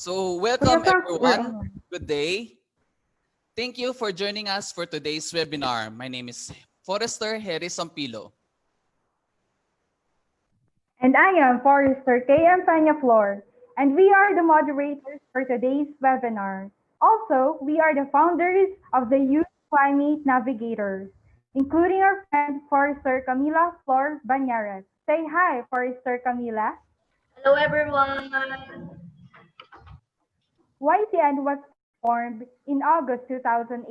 Welcome We're everyone. on. Good day. Thank you for joining us for today's webinar. My name is Forrester Harris Ampilo. And I am Forrester K.M. Peñaflor, and we are the moderators for today's webinar. Also, we are the founders of the Youth Climate Navigators, including our friend Forrester Camila Flor Banyares. Say hi, Forrester Camila. Hello, everyone. YCN was formed in August 2018,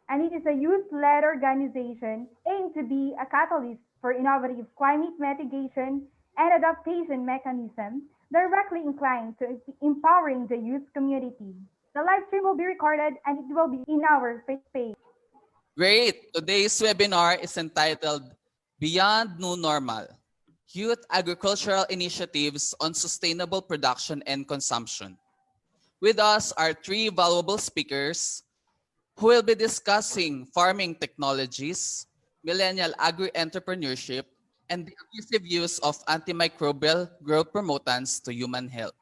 and it is a youth-led organization aimed to be a catalyst for innovative climate mitigation and adaptation mechanisms directly inclined to empowering the youth community. The live stream will be recorded and it will be in our Facebook page. Great. Today's webinar is entitled Beyond New Normal: Youth Agricultural Initiatives on Sustainable Production and Consumption. With us are three valuable speakers who will be discussing farming technologies, millennial agri-entrepreneurship, and the abusive use of antimicrobial growth promotants to human health.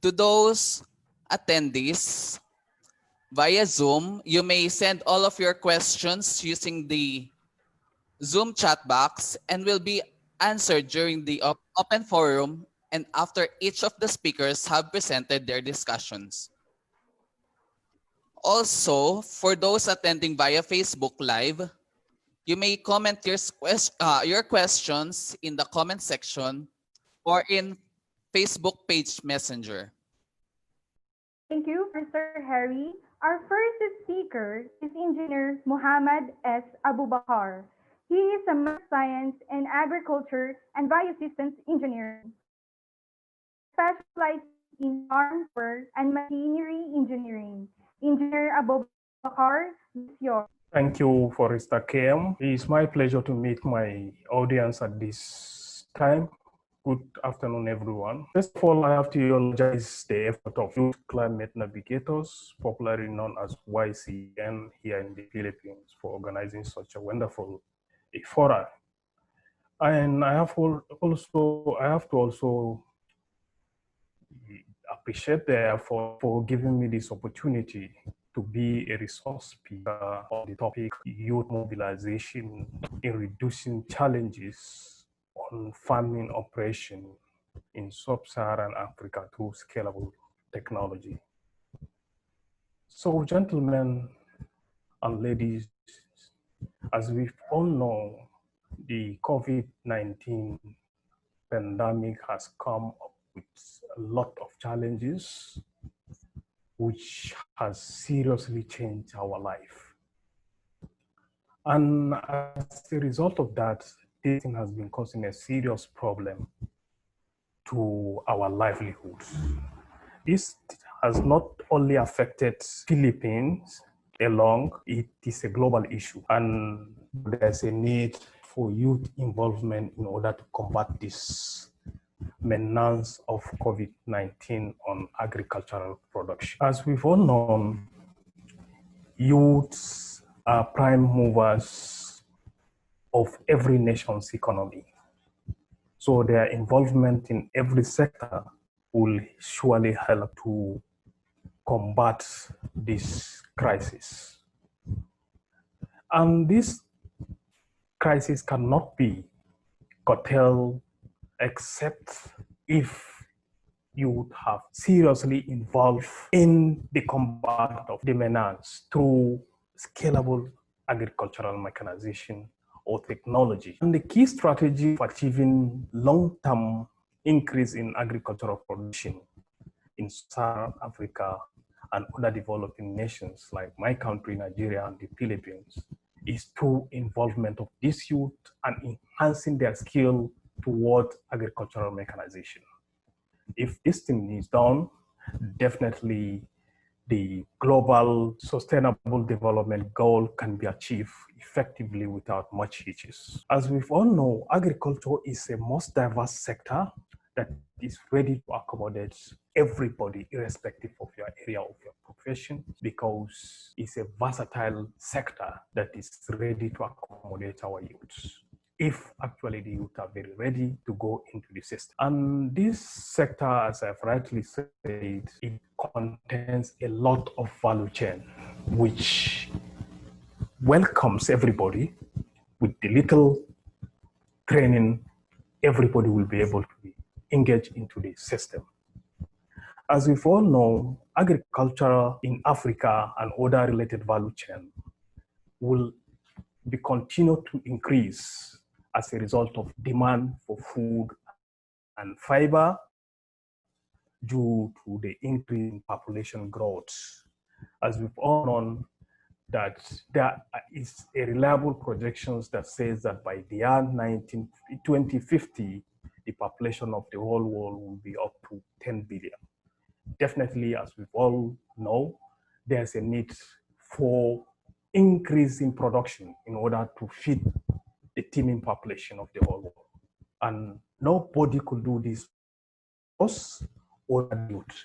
To those attendees via Zoom, you may send all of your questions using the Zoom chat box and will be answered during the open forum and after each of the speakers have presented their discussions. Also, for those attending via Facebook Live, you may comment your questions in the comment section or in Facebook page Messenger. Thank you, Mr. Harry. Our first speaker is Engineer Muhammad S. Abubakar. He is a Math Science and Agriculture and Biosystems Engineer, specialized in farm work and machinery engineering. Engineer Abubakar, is yours. Thank you, Forrester KM. It is my pleasure to meet my audience at this time. Good afternoon, everyone. First of all, I have to acknowledge the effort of Youth Climate Navigators, popularly known as YCN, here in the Philippines, for organizing such a wonderful forum. And I have to also appreciate the effort for giving me this opportunity to be a resource speaker on the topic youth mobilization in reducing challenges on farming operation in Sub-Saharan Africa through scalable technology. So, gentlemen and ladies, as we all know, the COVID-19 pandemic has come up with a lot of challenges which has seriously changed our life. And as a result of that, this thing has been causing a serious problem to our livelihoods. This has not only affected Philippines alone, it is a global issue. And there's a need for youth involvement in order to combat this menace of COVID-19 on agricultural production. As we've all known, youths are prime movers of every nation's economy. So their involvement in every sector will surely help to combat this crisis. And this crisis cannot be curtailed except if you have seriously involved in the combat of the menace through scalable agricultural mechanization or technology. And the key strategy for achieving long-term increase in agricultural production in Sub-Saharan Africa and other developing nations like my country, Nigeria, and the Philippines, is through involvement of this youth and enhancing their skill toward agricultural mechanization. If this thing is done, definitely the global sustainable development goal can be achieved effectively without much hitches. As we all know, agriculture is a most diverse sector that is ready to accommodate everybody, irrespective of your area of your profession, because it's a versatile sector that is ready to accommodate our youths. if actually the youth are very ready to go into the system. And this sector, as I've rightly said, it contains a lot of value chain, which welcomes everybody with the little training. Everybody will be able to engage into the system. As we all know, agriculture in Africa and other related value chain will be continued to increase as a result of demand for food and fiber due to the increase in population growth. As we've all known, that there is a reliable projections that says that by the year 2050, the population of the whole world will be up to 10 billion. Definitely, as we all know, there's a need for increase in production in order to feed the teeming population of the whole world. And nobody could do this us or the youth,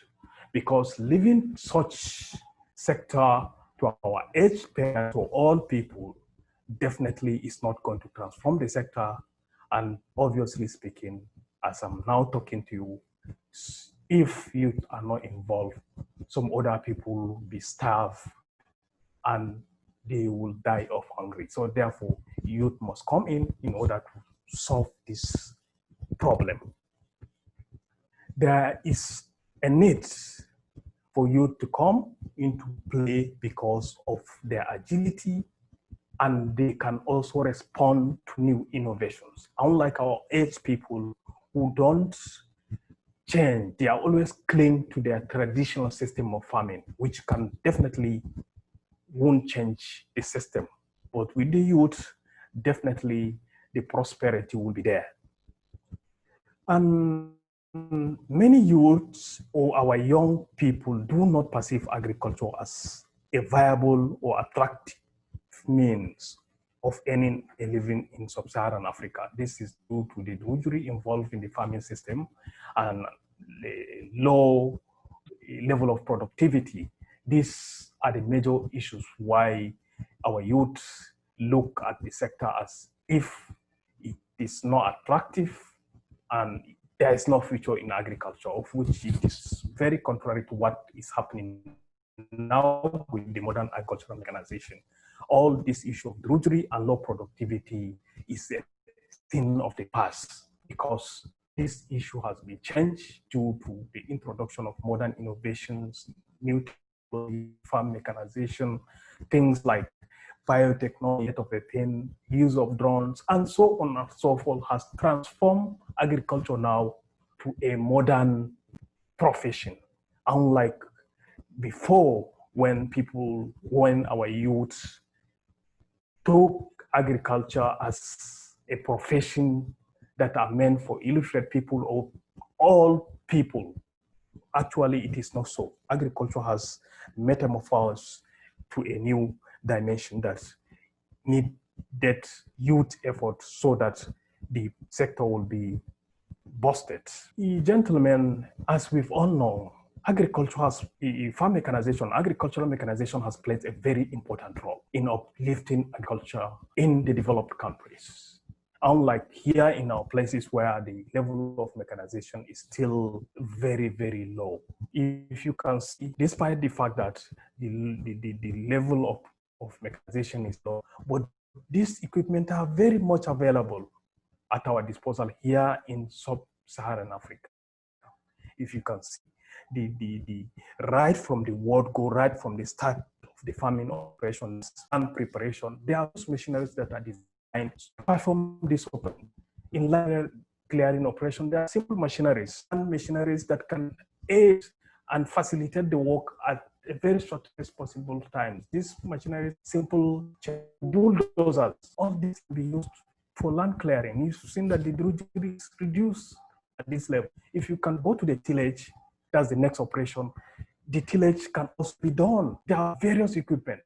because leaving such sector to our age parents or all people definitely is not going to transform the sector. And obviously speaking, as I'm now talking to you, if youth are not involved, some other people will be starved and they will die of hunger. So therefore, youth must come in order to solve this problem. There is a need for youth to come into play because of their agility, and they can also respond to new innovations. Unlike our age people who don't change, they are always cling to their traditional system of farming, which can definitely won't change the system. But with the youth, definitely the prosperity will be there. And many youths or our young people do not perceive agriculture as a viable or attractive means of earning a living in Sub-Saharan Africa. This is due to the drudgery involved in the farming system and the low level of productivity. These are the major issues why our youth look at the sector as if it is not attractive and there is no future in agriculture, of which it is very contrary to what is happening now with the modern agricultural mechanization. All this issue of drudgery and low productivity is a thing of the past, because this issue has been changed due to the introduction of modern innovations, new technology, farm mechanization, things like biotechnology, of a thing, use of drones, and so on and so forth has transformed agriculture now to a modern profession. Unlike before, when our youth took agriculture as a profession that are meant for illiterate people or all people. Actually, it is not so. Agriculture has metamorphosed to a new dimension that need that youth effort so that the sector will be boosted. Gentlemen, as we've all known, agricultural mechanization has played a very important role in uplifting agriculture in the developed countries. Unlike here in our places where the level of mechanization is still very, very low. If you can see, despite the fact that the level of mechanization is low, but these equipment are very much available at our disposal here in Sub-Saharan Africa. If you can see, the right from the word go, right from the start of the farming operations and preparation, there are machineries that are designed to perform this operation. In land clearing operation, there are simple machineries and machineries that can aid and facilitate the work at a very shortest possible time. This machinery, simple bulldozers, all this can be used for land clearing. You've seen that the drudgery is reduced at this level. If you can go to the tillage, that's the next operation. The tillage can also be done. There are various equipment.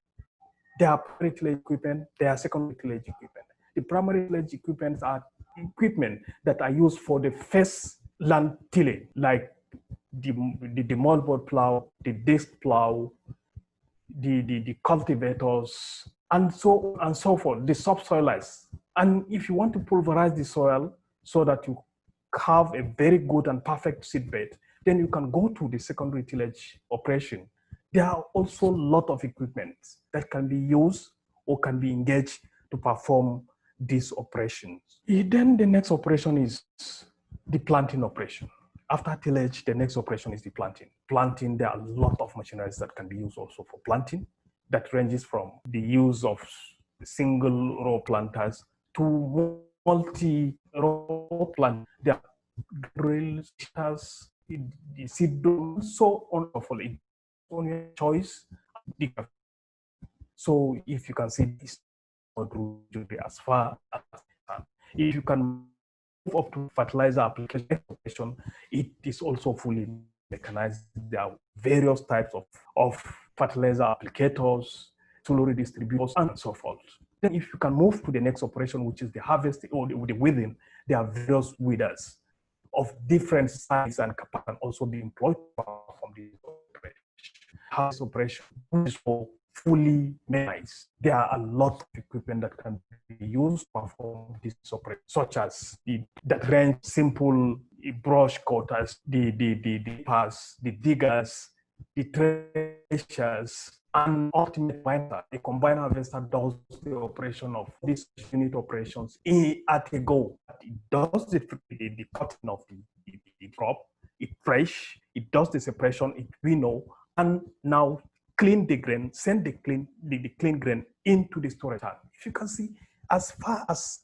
There are primary tillage equipment, there are secondary tillage equipment. The primary tillage equipment are equipment that are used for the first land tillage, like the moldboard plow, the disc plow, the cultivators, and so on and so forth, the subsoilers. And if you want to pulverize the soil so that you have a very good and perfect seedbed, then you can go to the secondary tillage operation. There are also a lot of equipment that can be used or can be engaged to perform these operations. Then the next operation is the planting operation. After tillage, the next operation is the planting. Planting, there are a lot of machineries that can be used also for planting. That ranges from the use of single row planters to multi-row planters. There are drills, the seed drones, so on and so forth. It's on your choice. So if you can see this as far as if you can move up to fertilizer application, it is also fully mechanized. There are various types of fertilizer applicators, slurry distributors, and so forth. Then if you can move to the next operation, which is the harvesting or the weeding, there are various weeders of different size and capacity can also be employed from this operation. Harvest operation is for fully mechanized. There are a lot of equipment that can be used to perform this operation, such as that range simple brush cutters, the pass, the diggers, the threshers, and ultimate combiner. The combine harvester does the operation of these unit operations at a go. It does the cutting of the crop, it thresh, it does the separation, it winnow, and now clean the grain, send the clean grain into the storage tank. If you can see, as far as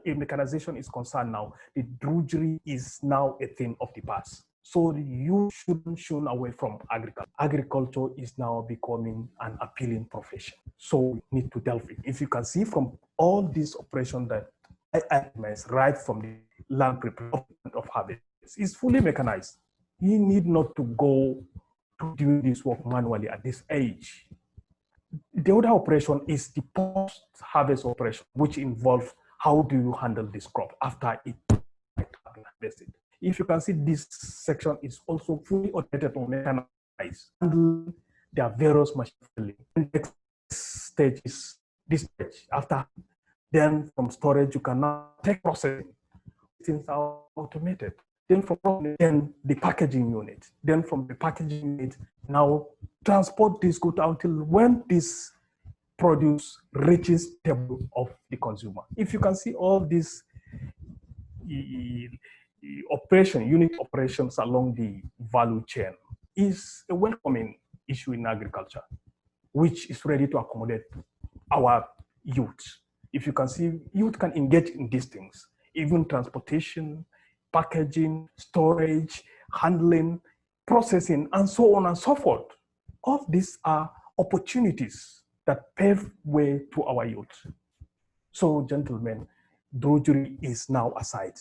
mechanization is concerned now, the drudgery is now a thing of the past. So you shouldn't shun away from agriculture. Agriculture is now becoming an appealing profession. So you need to delve in. If you can see from all these operations that I itemize right from the land preparation of harvest, is fully mechanized. You need not to go to do this work manually at this age. The other operation is the post-harvest operation, which involves how do you handle this crop after it has been harvested. If you can see, this section is also fully automated or mechanized. And there are various machines. The next stage is this stage. After then, from storage, you can now take processing. Things are automated. Then from the packaging unit. Then from the packaging unit, now transport this good until when this produce reaches the table of the consumer. If you can see all these unit operations along the value chain is a welcoming issue in agriculture, which is ready to accommodate our youth. If you can see, youth can engage in these things, even transportation, packaging, storage, handling, processing, and so on and so forth. All these are opportunities that pave way to our youth. So, gentlemen, drudgery is now aside.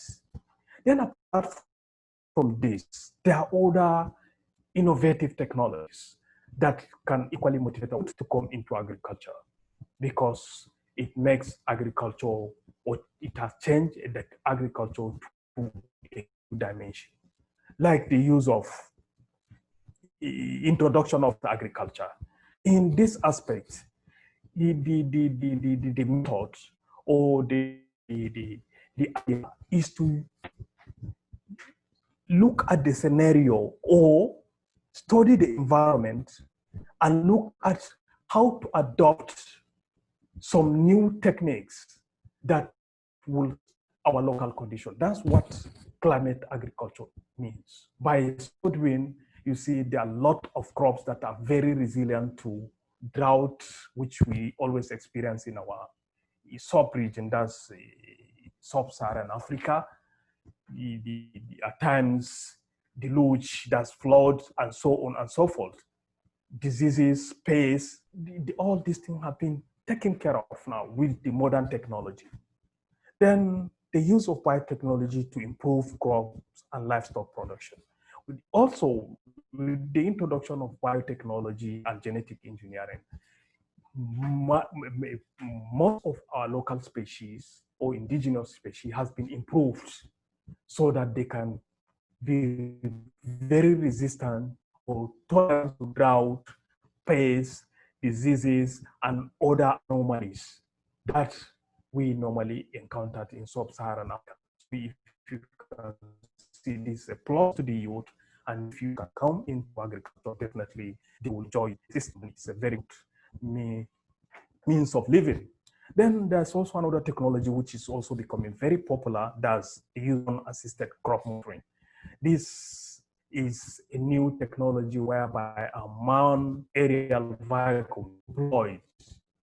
Then apart from this, there are other innovative technologies that can equally motivate us to come into agriculture, because it makes agriculture, or it has changed the agriculture to a new dimension, like the use of introduction of agriculture. In this aspect, the method or the idea is to look at the scenario or study the environment and look at how to adopt some new techniques that will our local condition. That's what climate agriculture means. By studying, you see there are a lot of crops that are very resilient to drought, which we always experience in our sub-region, that's Sub-Saharan Africa. At times, deluge, that's floods, and so on and so forth. Diseases, pests, all these things have been taken care of now with the modern technology. Then the use of biotechnology to improve crops and livestock production. Also, with the introduction of biotechnology and genetic engineering, most of our local species or indigenous species has been improved so that they can be very resistant or tolerant to drought, pests, diseases, and other anomalies that we normally encountered in Sub-Saharan Africa. If you can see this applies to the youth, and if you can come into agriculture, definitely they will enjoy the system. It's a very good means of living. Then there's also another technology which is also becoming very popular. That's the human-assisted crop monitoring. This is a new technology whereby a manned aerial vehicle deployed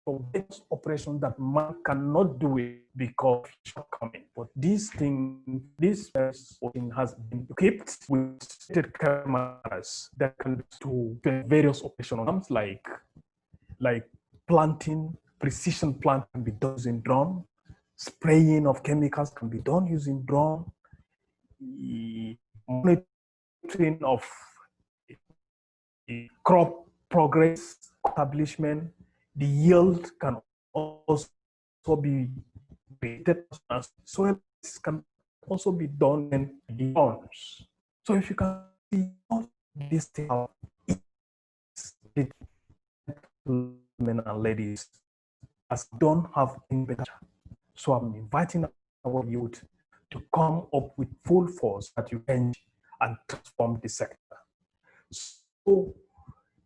for this operation that man cannot do it because of shortcoming. But this machine has been equipped with cameras that can do various operations like planting, precision planting can be done using drone, spraying of chemicals can be done using drone, monitoring of crop progress, establishment, the yield can also be created, as soil can also be done in the drones. So if you can see all these things, men and ladies, as don't have any better. So I'm inviting our youth to come up with full force that you can and transform the sector. So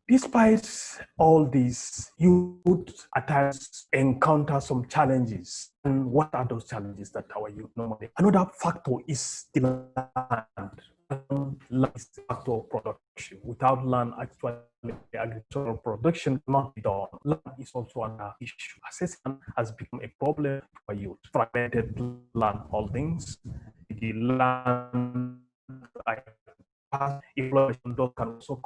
despite all this, youth at times encounter some challenges. And what are those challenges that our youth normally? Another factor is the land. Land is the factor of production. Without land, actually, agricultural production cannot be done. Land is also another issue. Assessment has become a problem for youth. Fragmented land holdings, the land evaluation can also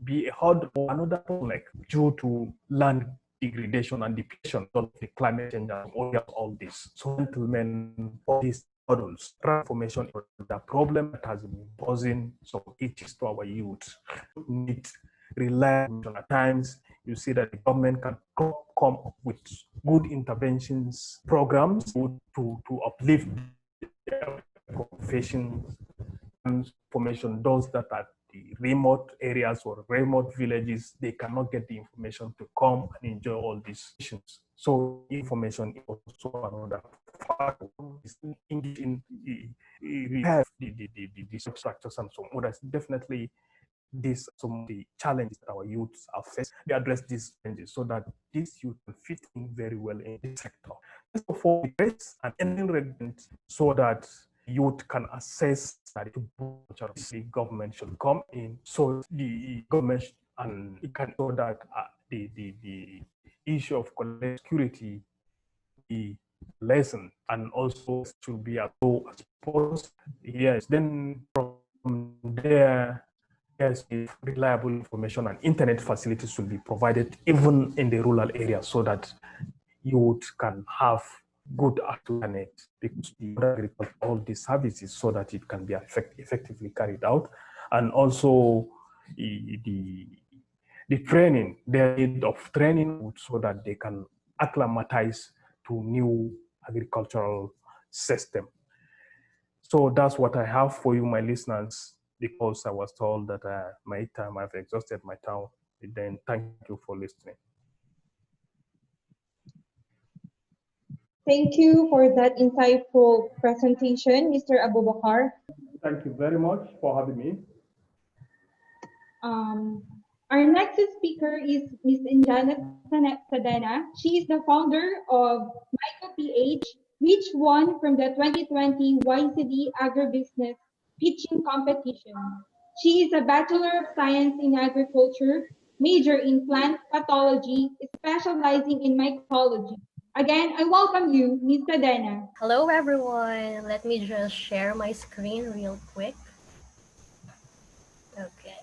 be a hard or another problem due to land degradation and depletion of the climate change and all this. So, gentlemen, all these models, transformation is the problem that has been posing some issues to our youth. Need reliable at times. You see that the government can come up with good interventions, programs to uplift the profession information. Those that are the remote areas or remote villages, they cannot get the information to come and enjoy all these issues. So information is also another factor. We have the structures and some others. Definitely, these some of the challenges that our youths are facing. They address these challenges so that these youth can fit in very well in this sector. For and enrollment, so that youth can assess that the government should come in, so the government and it can so that the issue of security be lessened and also should be as low as possible. Yes, then from there, yes, reliable information and internet facilities will be provided even in the rural areas so that youth can have good internet because all these services so that it can be effectively carried out. And also the training, their need of training so that they can acclimatize to new agricultural system. So that's what I have for you, my listeners, because I was told that I've exhausted my time. Then thank you for listening. Thank you for that insightful presentation, Mr. Abubakar. Thank you very much for having me. Our next speaker is Ms. Anjanette Tadena. She is the founder of MicroPH, which won from the 2020 YCD Agribusiness Pitching Competition. She is a Bachelor of Science in Agriculture, major in plant pathology, specializing in mycology. Again, I welcome you, Ms. Tadena. Hello, everyone. Let me just share my screen real quick. Okay.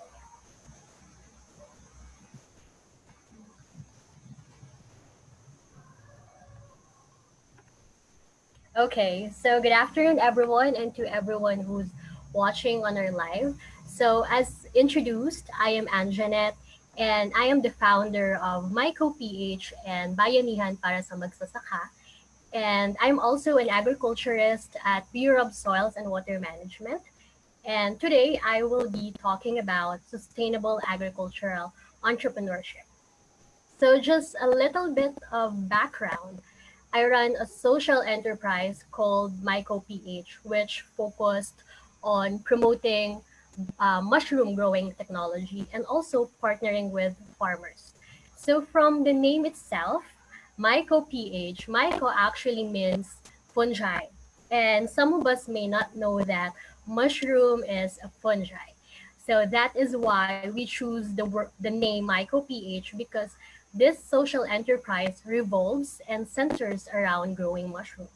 Okay, so good afternoon, everyone, and to everyone who's watching on our live. So as introduced, I am Anjanette, and I am the founder of MycoPH and Bayanihan para sa Magsasaka. And I'm also an agriculturist at Bureau of Soils and Water Management. And today I will be talking about sustainable agricultural entrepreneurship. So just a little bit of background. I run a social enterprise called MycoPH, which focused on promoting mushroom growing technology and also partnering with farmers. So from the name itself, MycoPH, Myco actually means fungi. And some of us may not know that mushroom is a fungi. So that is why we choose the name MycoPH, because this social enterprise revolves and centers around growing mushrooms.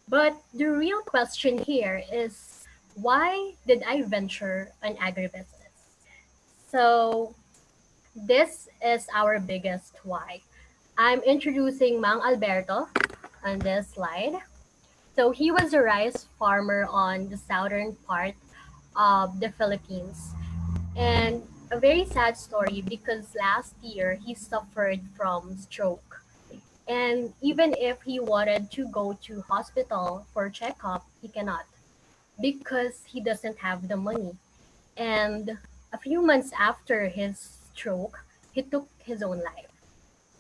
But the real question here is, why did I venture an agribusiness? So this is our biggest why. I'm introducing Mang Alberto on this slide. So he was a rice farmer on the southern part of the Philippines. And a very sad story because last year he suffered from stroke. And even if he wanted to go to hospital for checkup, he cannot because he doesn't have the money. And a few months after his stroke, he took his own life.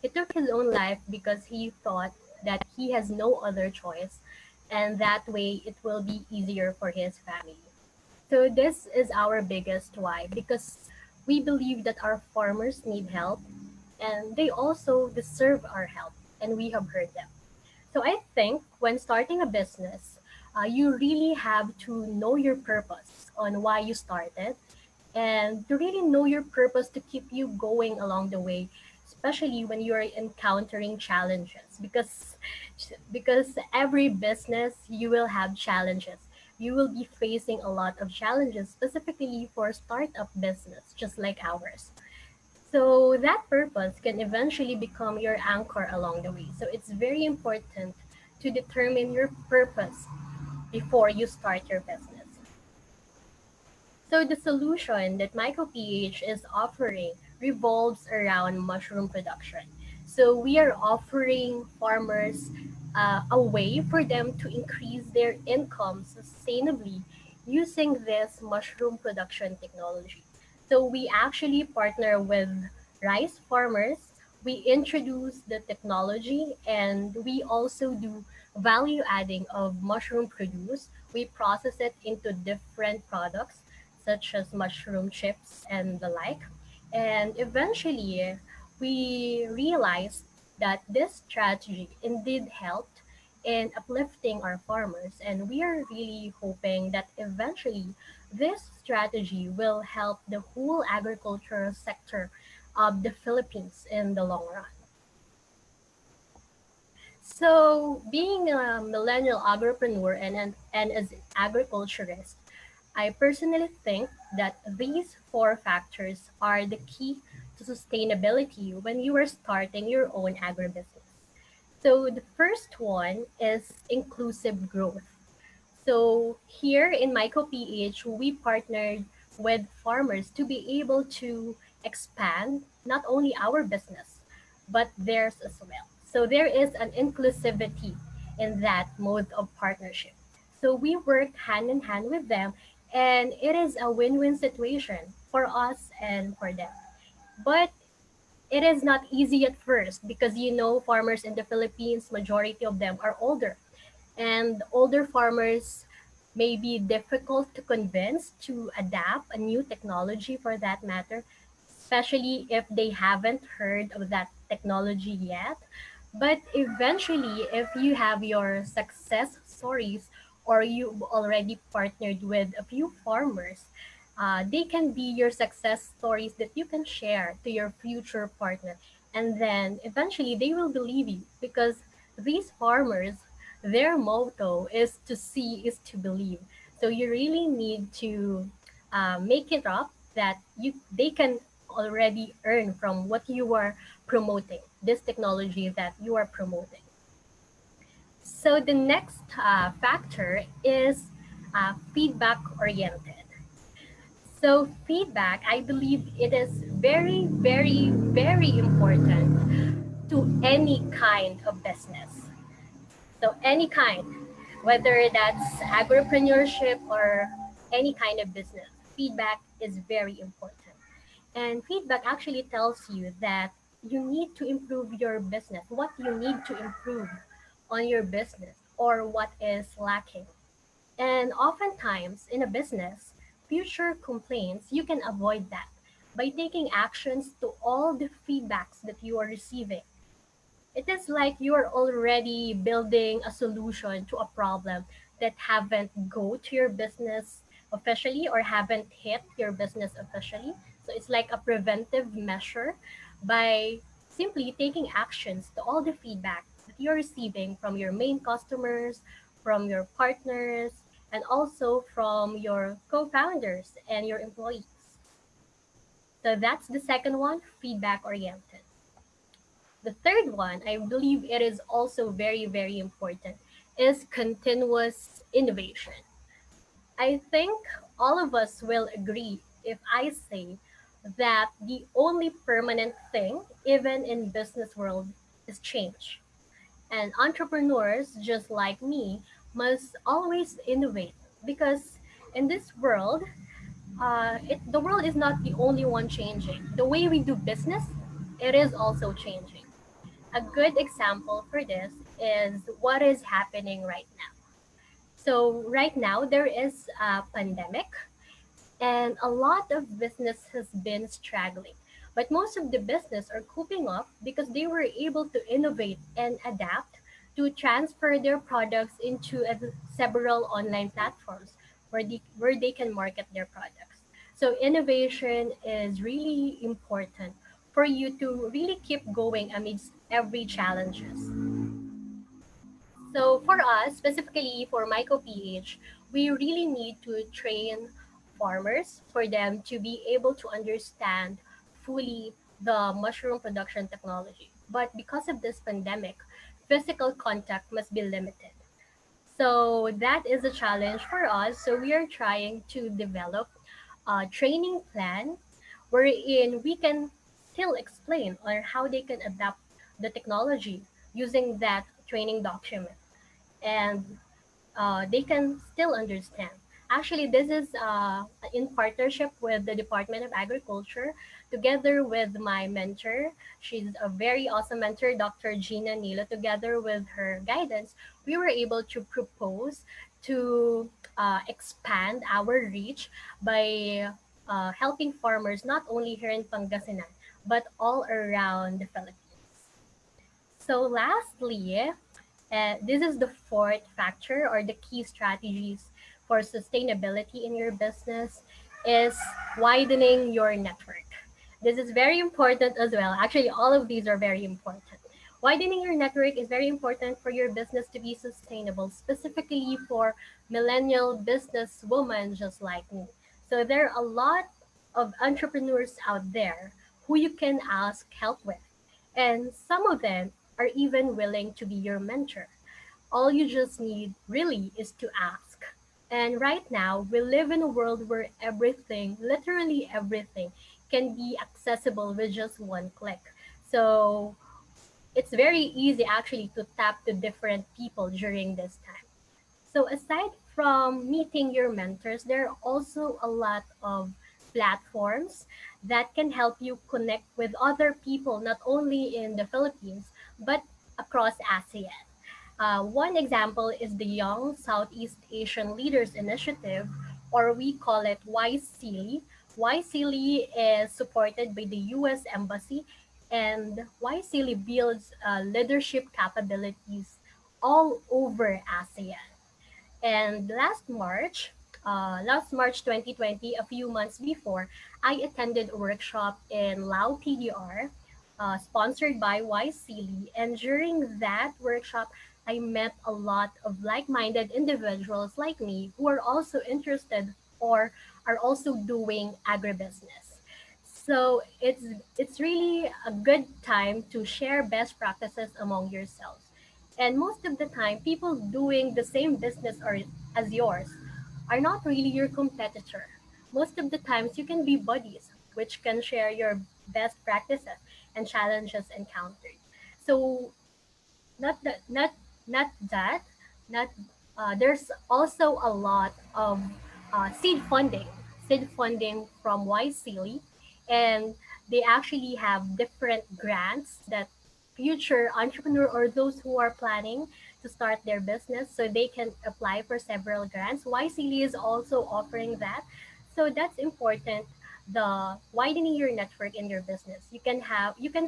He took his own life because he thought that he has no other choice, and that way it will be easier for his family. So this is our biggest why, because we believe that our farmers need help and they also deserve our help, and we have heard them. So I think when starting a business, you really have to know your purpose on why you started, and to really know your purpose to keep you going along the way, especially when you are encountering challenges, because every business you will have challenges. You will be facing a lot of challenges specifically for startup business just like ours. So that purpose can eventually become your anchor along the way. So it's very important to determine your purpose before you start your business. So the solution that MicroPH is offering revolves around mushroom production. So we are offering farmers a way for them to increase their income sustainably using this mushroom production technology. So we actually partner with rice farmers. We introduce the technology and we also do value adding of mushroom produce. We process it into different products such as mushroom chips and the like. And eventually, we realized that this strategy indeed helped in uplifting our farmers. And we are really hoping that eventually this strategy will help the whole agricultural sector of the Philippines in the long run. So, being a millennial agripreneur and as agriculturist, I personally think that these four factors are the key to sustainability when you are starting your own agribusiness. So the first one is inclusive growth. So here in MycoPH, we partnered with farmers to be able to expand not only our business, but theirs as well. So there is an inclusivity in that mode of partnership. So we work hand in hand with them, and it is a win-win situation for us and for them. But it is not easy at first because farmers in the Philippines, majority of them are older, and older farmers may be difficult to convince to adapt a new technology for that matter, especially if they haven't heard of that technology yet. But eventually, if you have your success stories or you've already partnered with a few farmers, they can be your success stories that you can share to your future partner. And then eventually they will believe you because these farmers, their motto is to see is to believe. So you really need to make it up that they can already earn from what you are promoting, this technology that you are promoting. So the next factor is feedback oriented. So feedback, I believe it is very, very, very important to any kind of business. So any kind, whether that's agripreneurship or any kind of business, feedback is very important. And feedback actually tells you that you need to improve your business, what you need to improve on your business or what is lacking. And oftentimes in a business, future complaints, you can avoid that by taking actions to all the feedbacks that you are receiving. It is like you're already building a solution to a problem that haven't go to your business officially or haven't hit your business officially. So it's like a preventive measure by simply taking actions to all the feedback that you're receiving from your main customers, from your partners, and also from your co-founders and your employees. So that's the second one, feedback oriented. The third one, I believe it is also very, very important, is continuous innovation. I think all of us will agree if I say that the only permanent thing, even in business world, is change. And entrepreneurs, just like me, must always innovate because in this world, the world is not the only one changing. The way we do business, it is also changing. A good example for this is what is happening right now. So right now there is a pandemic and a lot of business has been struggling. But most of the business are coping up because they were able to innovate and adapt to transfer their products into several online platforms where they can market their products. So innovation is really important for you to really keep going amidst every challenges. So for us, specifically for MycoPH, we really need to train farmers for them to be able to understand fully the mushroom production technology. But because of this pandemic, physical contact must be limited. So that is a challenge for us. So we are trying to develop a training plan wherein we can still explain on how they can adapt the technology using that training document and they can still understand. Actually, this is in partnership with the Department of Agriculture, together with my mentor. She's a very awesome mentor, Dr. Gina Nilo. Together with her guidance, we were able to propose to expand our reach by helping farmers not only here in Pangasinan, but all around the Philippines. So lastly, this is the fourth factor or the key strategies for sustainability in your business is widening your network. This is very important as well. Actually, all of these are very important. Widening your network is very important for your business to be sustainable, specifically for millennial business women just like me. So there are a lot of entrepreneurs out there who you can ask help with. And some of them are even willing to be your mentor. All you just need really is to ask. And right now, we live in a world where everything, literally everything, can be accessible with just one click. So it's very easy actually to tap to different people during this time. So aside from meeting your mentors, there are also a lot of platforms that can help you connect with other people, not only in the Philippines, but across ASEAN. One example is the Young Southeast Asian Leaders Initiative, or we call it YSEALI. YSEALI is supported by the US Embassy, and YSEALI builds leadership capabilities all over ASEAN. And last March 2020, a few months before, I attended a workshop in Lao PDR, sponsored by YSEALI. And during that workshop, I met a lot of like-minded individuals like me who are also interested or are also doing agribusiness. So it's really a good time to share best practices among yourselves. And most of the time, people doing the same business or as yours are not really your competitor. Most of the times, you can be buddies, which can share your best practices and challenges encountered. So not that not that not there's also a lot of seed funding from YSEALI, and they actually have different grants that future entrepreneur or those who are planning to start their business, so they can apply for several grants. YCL is also offering that. So that's important, the widening your network in your business. You can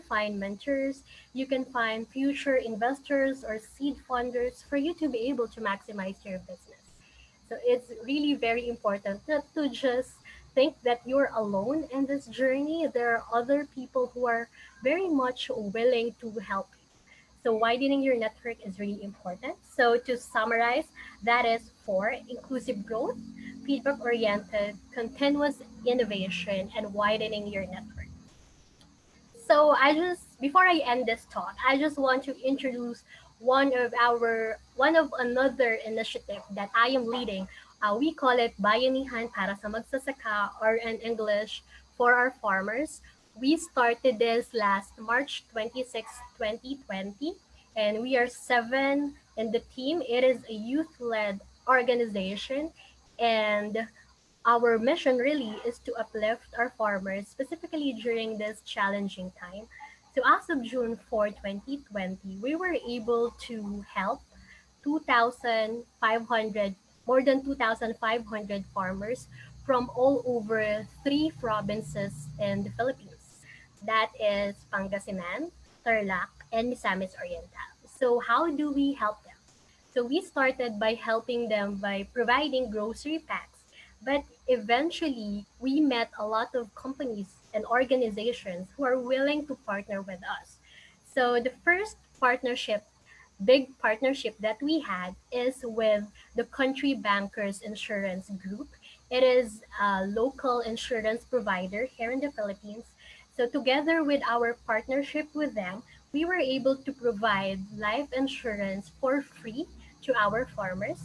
find mentors, you can find future investors or seed funders for you to be able to maximize your business. So it's really very important not to just think that you're alone in this journey. There are other people who are very much willing to help you. So widening your network is really important. So to summarize, that is for inclusive growth, feedback oriented, continuous innovation, and widening your network. So before I end this talk, I just want to introduce one of another initiative that I am leading. We call it Bayanihan para sa Magsasaka, or in English, for our farmers. We started this last March 26, 2020, and we are 7 in the team. It is a youth-led organization, and our mission really is to uplift our farmers, specifically during this challenging time. So as of June 4, 2020, we were able to help 2,500, more than 2,500 farmers from all over 3 provinces in the Philippines. That is Pangasinan, Tarlac, and Misamis Oriental. So how do we help them? So we started by helping them by providing grocery packs, but eventually we met a lot of companies and organizations who are willing to partner with us. So the first big partnership that we had is with the Country Bankers Insurance Group. It is a local insurance provider here in the Philippines. So together with our partnership with them, we were able to provide life insurance for free to our farmers.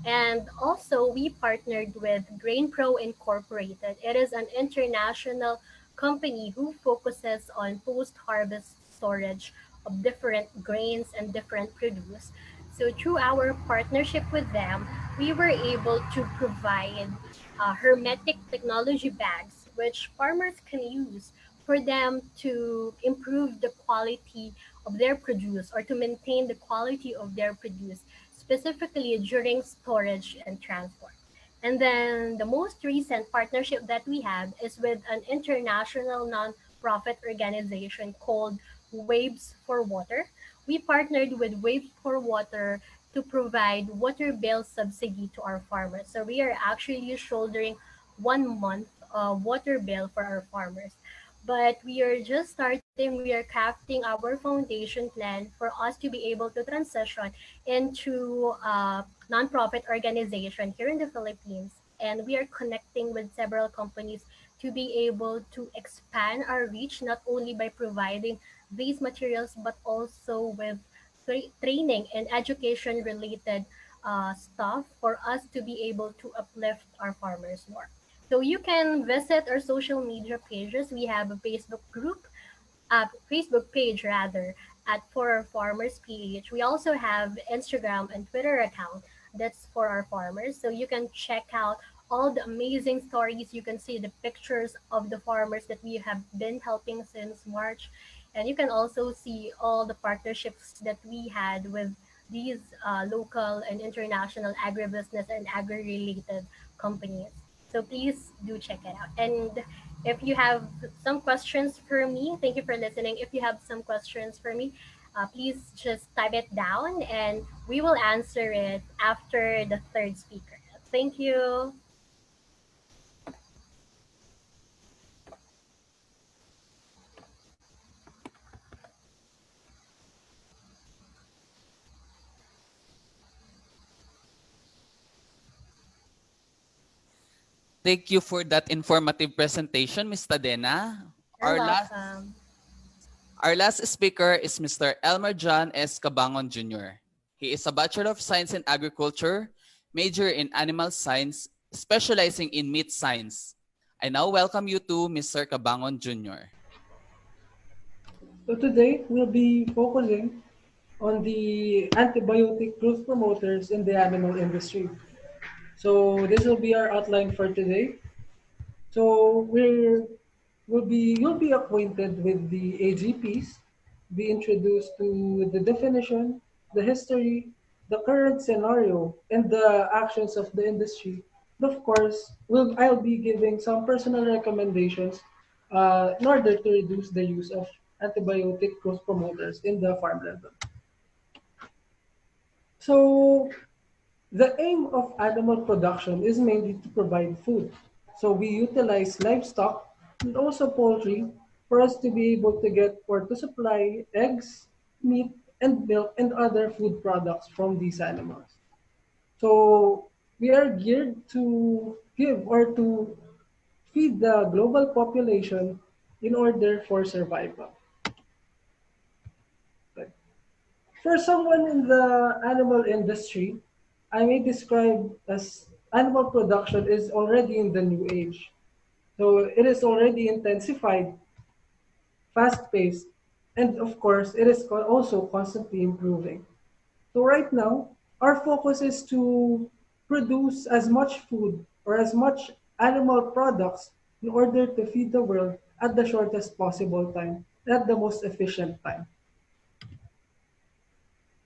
And also, we partnered with GrainPro Incorporated. It is an international company who focuses on post harvest storage of different grains and different produce. So, through our partnership with them, we were able to provide hermetic technology bags, which farmers can use for them to improve the quality of their produce or to maintain the quality of their produce, specifically during storage and transport. And then the most recent partnership that we have is with an international non-profit organization called Waves for Water. We partnered with Waves for Water to provide water bill subsidy to our farmers. So we are actually shouldering 1 month water bill for our farmers. But we are just starting, we are crafting our foundation plan for us to be able to transition into a nonprofit organization here in the Philippines. And we are connecting with several companies to be able to expand our reach, not only by providing these materials, but also with training and education related stuff for us to be able to uplift our farmers more. So you can visit our social media pages. We have a Facebook page rather, at For Our Farmers PH. We also have Instagram and Twitter account that's for our farmers. So you can check out all the amazing stories. You can see the pictures of the farmers that we have been helping since March. And you can also see all the partnerships that we had with these local and international agribusiness and agri-related companies. So please do check it out. And if you have some questions for me, thank you for listening. If you have some questions for me, please just type it down and we will answer it after the third speaker. Thank you. Thank you for that informative presentation, Ms. Tadena. You're Our last, welcome. our last speaker is Mr. Elmer John S. Cabangon Jr. He is a Bachelor of Science in Agriculture, major in Animal Science, specializing in meat science. I now welcome you to Mr. Cabangon Jr. So today we'll be focusing on the antibiotic growth promoters in the animal industry. So this will be our outline for today. So you'll be acquainted with the AGPs, be introduced to the definition, the history, the current scenario and the actions of the industry. And of course, I'll be giving some personal recommendations in order to reduce the use of antibiotic growth promoters in the farm level. So the aim of animal production is mainly to provide food. So we utilize livestock and also poultry for us to be able to get or to supply eggs, meat, and milk and other food products from these animals. So we are geared to give or to feed the global population in order for survival. For someone in the animal industry, I may describe as animal production is already in the new age. So it is already intensified, fast-paced, and of course, it is also constantly improving. So right now, our focus is to produce as much food or as much animal products in order to feed the world at the shortest possible time, at the most efficient time.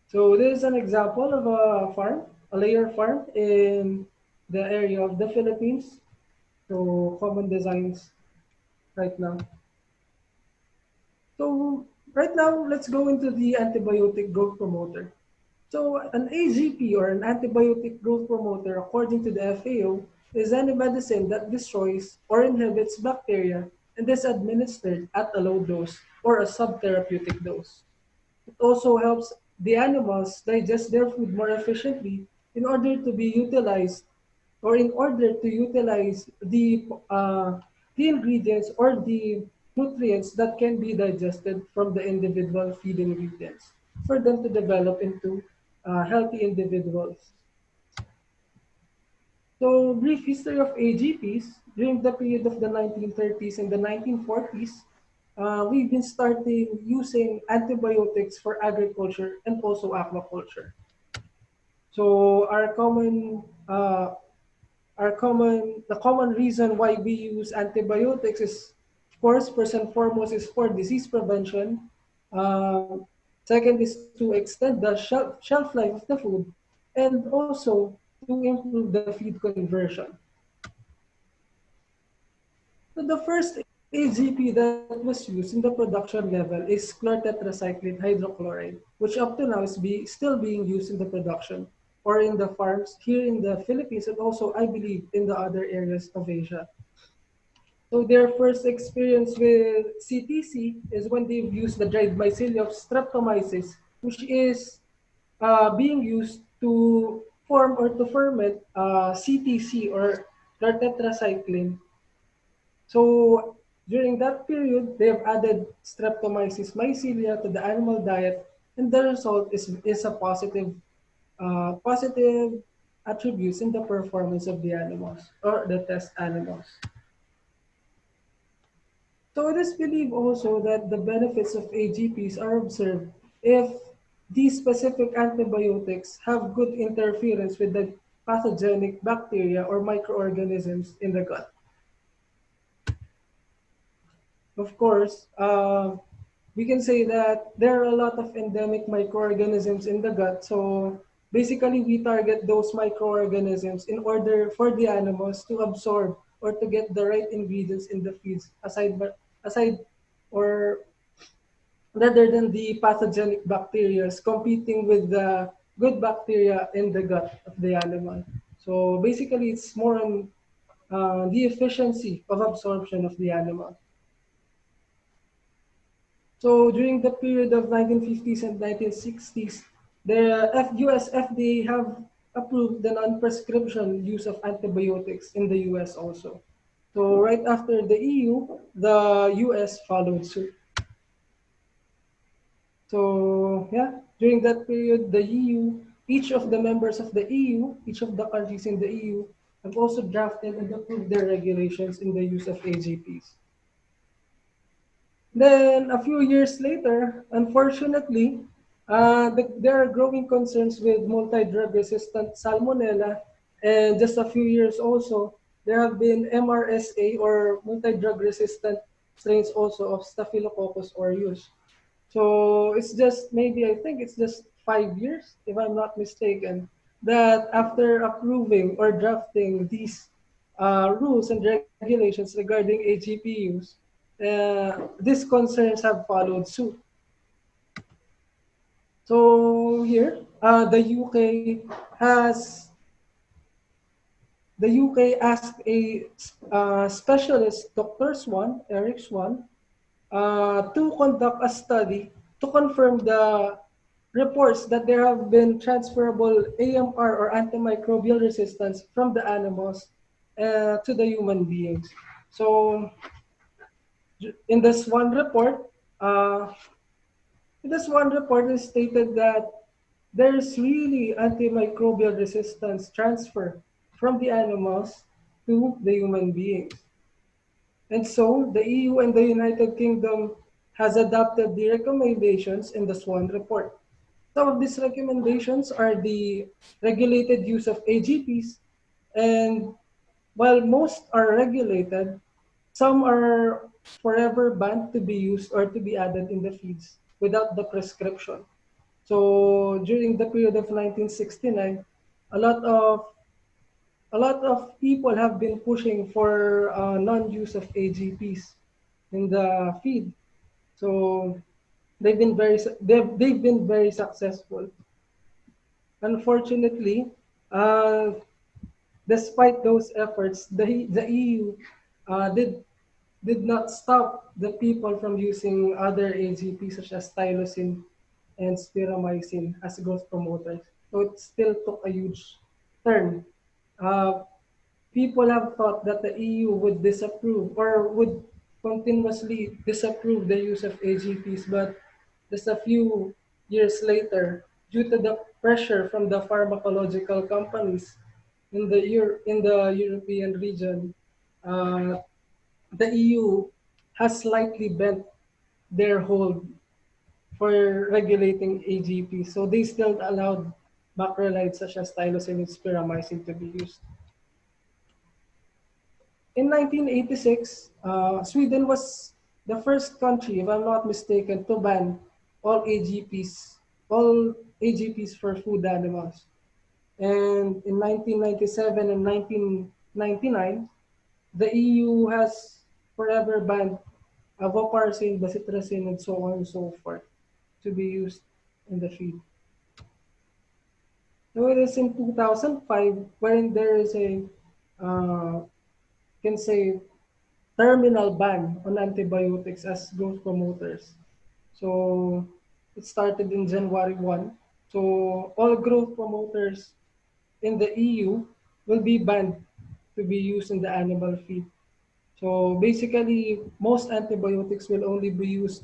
So this is an example of a farm, a layer farm in the area of the Philippines. So common designs right now. So right now, let's go into the antibiotic growth promoter. So an AGP or an antibiotic growth promoter, according to the FAO, is any medicine that destroys or inhibits bacteria and is administered at a low dose or a subtherapeutic dose. It also helps the animals digest their food more efficiently in order to be utilized or in order to utilize the ingredients or the nutrients that can be digested from the individual feed ingredients for them to develop into healthy individuals. So, brief history of AGPs. During the period of the 1930s and the 1940s, we've been starting using antibiotics for agriculture and also aquaculture. So, the common reason why we use antibiotics is, of course, first and foremost, is for disease prevention. Um, Second is to extend the shelf life of the food, and also to improve the feed conversion. So the first AGP that was used in the production level is chlortetracycline hydrochloride, which up to now is still being used in the production or in the farms here in the Philippines and also, I believe, in the other areas of Asia. So their first experience with CTC is when they've used the dried mycelium streptomyces, which is being used to form or to ferment CTC or chlortetracycline. So during that period, they have added Streptomyces mycelia to the animal diet, and the result is a positive attributes in the performance of the animals or the test animals. So it is believed also that the benefits of AGPs are observed if these specific antibiotics have good interference with the pathogenic bacteria or microorganisms in the gut. Of course, we can say that there are a lot of endemic microorganisms in the gut. So basically, we target those microorganisms in order for the animals to absorb or to get the right ingredients in the feeds, aside or rather than the pathogenic bacteria competing with the good bacteria in the gut of the animal. So basically, it's more on the efficiency of absorption of the animal. So during the period of 1950s and 1960s, the US FDA have approved the non-prescription use of antibiotics in the US also. So right after the EU, the US followed suit. So yeah, during that period, the EU, each of the members of the EU, each of the countries in the EU have also drafted and approved their regulations in the use of AGPs. Then a few years later, unfortunately, there are growing concerns with multi-drug resistant salmonella. And just a few years also, there have been MRSA or multi-drug resistant strains also of Staphylococcus aureus. So it's just maybe I think it's just 5 years, if I'm not mistaken, that after approving or drafting these rules and regulations regarding AGPUs, these concerns have followed suit. So here, has the UK asked a specialist, Dr. Eric Swan, to conduct a study to confirm the reports that there have been transferable AMR or antimicrobial resistance from the animals to the human beings. So in this one report, uh, it stated that there's really antimicrobial resistance transfer from the animals to the human beings. And so the EU and the United Kingdom has adopted the recommendations in the Swan report. Some of these recommendations are the regulated use of AGPs, and while most are regulated, some are forever banned to be used or to be added in the feeds without the prescription. So during the period of 1969, a lot of a lot of people have been pushing for non-use of AGPs in the feed. So they've been very successful. Unfortunately, uh, despite those efforts, the EU did not stop the people from using other AGPs such as tylosin and spiramycin as growth promoters. So it still took a huge turn. Uh, People have thought that the EU would disapprove or would continuously disapprove the use of AGPs, but just a few years later, due to the pressure from the pharmacological companies in the European region, uh, the EU has slightly bent their hold for regulating AGP. So they still allowed macrolides such as tylosin and spiramycin to be used. In 1986, Sweden was the first country, if I'm not mistaken, to ban all AGPs, all AGPs for food animals. And in 1997 and 1999, the EU has forever banned avoparcin, bacitracin, and so on and so forth to be used in the feed. So it is in 2005 wherein there is a, can say, terminal ban on antibiotics as growth promoters. So it started in January 1. So all growth promoters in the EU will be banned to be used in the animal feed. So basically, most antibiotics will only be used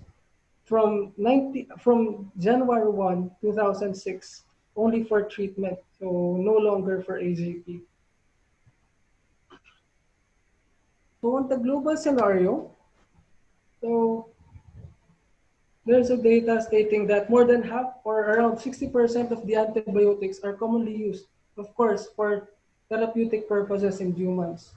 from January 1, 2006, only for treatment. So no longer for AGP. So on the global scenario, so there's a data stating that more than half or around 60% of the antibiotics are commonly used, of course, for therapeutic purposes in humans.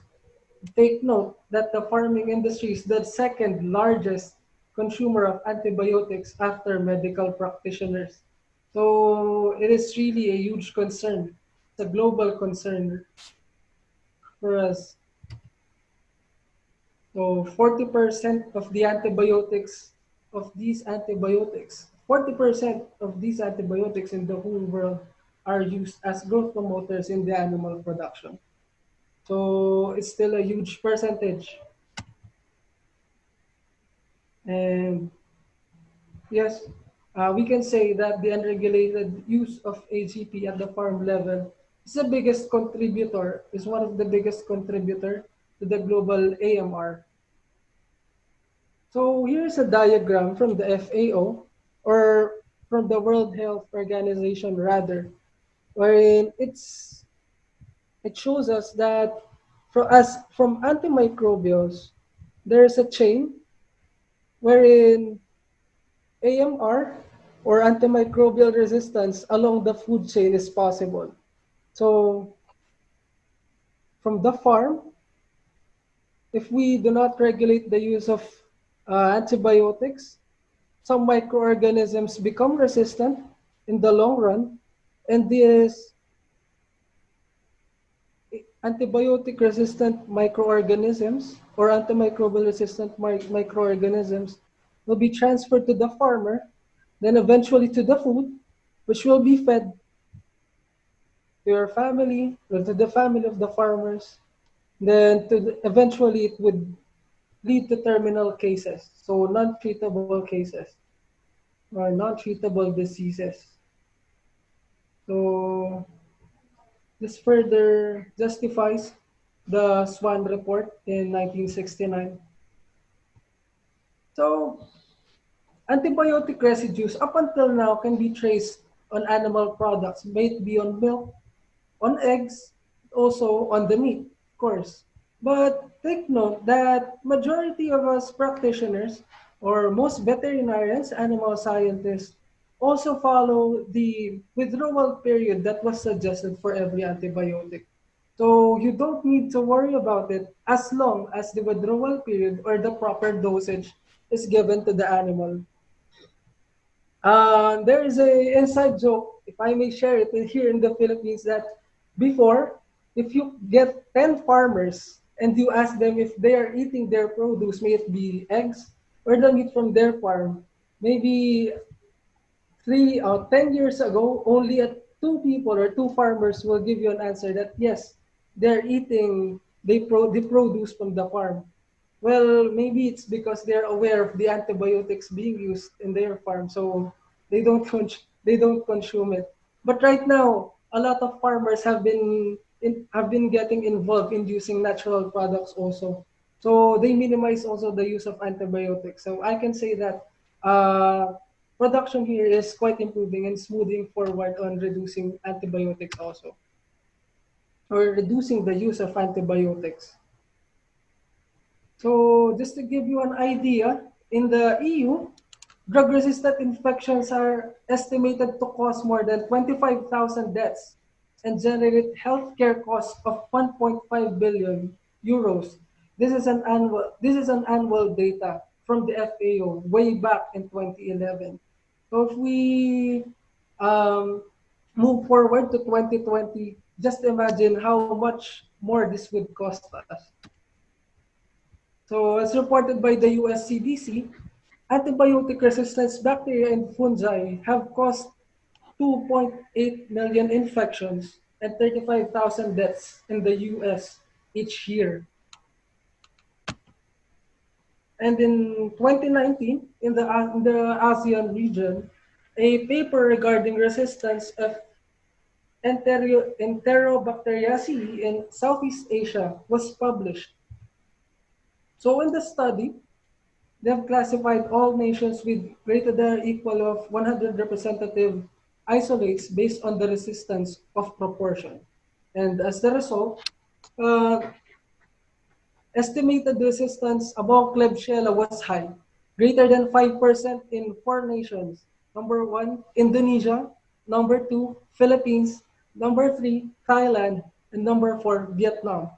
Take note that the farming industry is the second largest consumer of antibiotics after medical practitioners. So it is really a huge concern. It's a global concern for us. So 40% of the antibiotics, of these antibiotics, 40% of these antibiotics in the whole world are used as growth promoters in the animal production. So it's still a huge percentage. And yes, we can say that the unregulated use of AGP at the farm level is the biggest contributor, is one of the biggest contributor to the global AMR. So here's a diagram from the FAO, or from the World Health Organization rather, wherein it shows us that from antimicrobials, there's a chain wherein AMR or antimicrobial resistance along the food chain is possible. So from the farm, if we do not regulate the use of antibiotics, some microorganisms become resistant, in the long run, and these antibiotic resistant microorganisms or antimicrobial resistant microorganisms will be transferred to the farmer, then eventually to the food, which will be fed to your family or to the family of the farmers. Then eventually it would lead to terminal cases, so non-treatable cases or non-treatable diseases. So this further justifies the Swan Report in 1969. So antibiotic residues up until now can be traced on animal products, may it be on milk, on eggs, also on the meat, of course. But take note that majority of us practitioners or most veterinarians, animal scientists, also follow the withdrawal period that was suggested for every antibiotic. So you don't need to worry about it as long as the withdrawal period or the proper dosage is given to the animal. There is a inside joke, if I may share it here in the Philippines, that before, if you get 10 farmers and you ask them if they are eating their produce, may it be eggs or the meat from their farm, maybe 10 years ago, only two people or two farmers will give you an answer that yes, they're eating the produce from the farm. Well, maybe it's because they're aware of the antibiotics being used in their farm, so they don't consume it. But right now, a lot of farmers have been getting involved in using natural products also. So they minimize also the use of antibiotics. So I can say that production here is quite improving and smoothing forward on reducing antibiotics also, or reducing the use of antibiotics. So just to give you an idea, in the EU, drug-resistant infections are estimated to cause more than 25,000 deaths and generate healthcare costs of 1.5 billion euros. This is an annual data from the FAO way back in 2011. So if we um, move forward to 2020, just imagine how much more this would cost us. So as reported by the US CDC, antibiotic resistance bacteria and fungi have caused 2.8 million infections and 35,000 deaths in the US each year. And in 2019, in the ASEAN region, a paper regarding resistance of Enterobacteriaceae in Southeast Asia was published. So in the study, they have classified all nations with greater than or equal of 100 representative isolates based on the resistance of proportion. And as the result, uh, estimated resistance above Klebsiella was high, greater than 5% in four nations. Number one, Indonesia. Number two, Philippines. Number three, Thailand. And number four, Vietnam.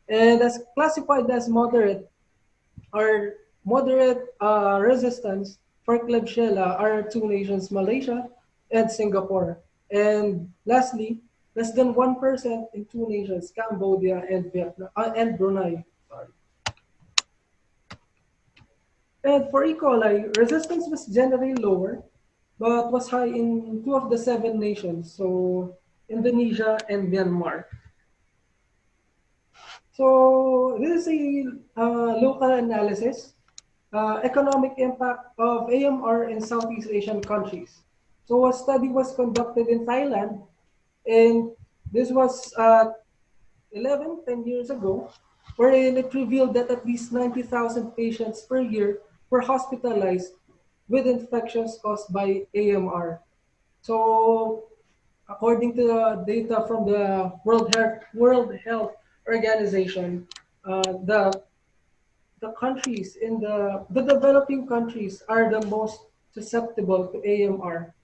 And as classified as moderate or moderate resistance for Klebsiella are two nations, Malaysia and Singapore. And lastly, less than 1% in two nations, Cambodia and Vietnam and Brunei. Sorry. And for E. coli, resistance was generally lower, but was high in two of the seven nations, so Indonesia and Myanmar. So this is a local analysis, economic impact of AMR in Southeast Asian countries. So a study was conducted in Thailand, and this was 10 years ago, wherein it revealed that at least 90,000 patients per year were hospitalized with infections caused by AMR. So according to the data from the World Health Organization, the countries in the developing countries are the most susceptible to AMR,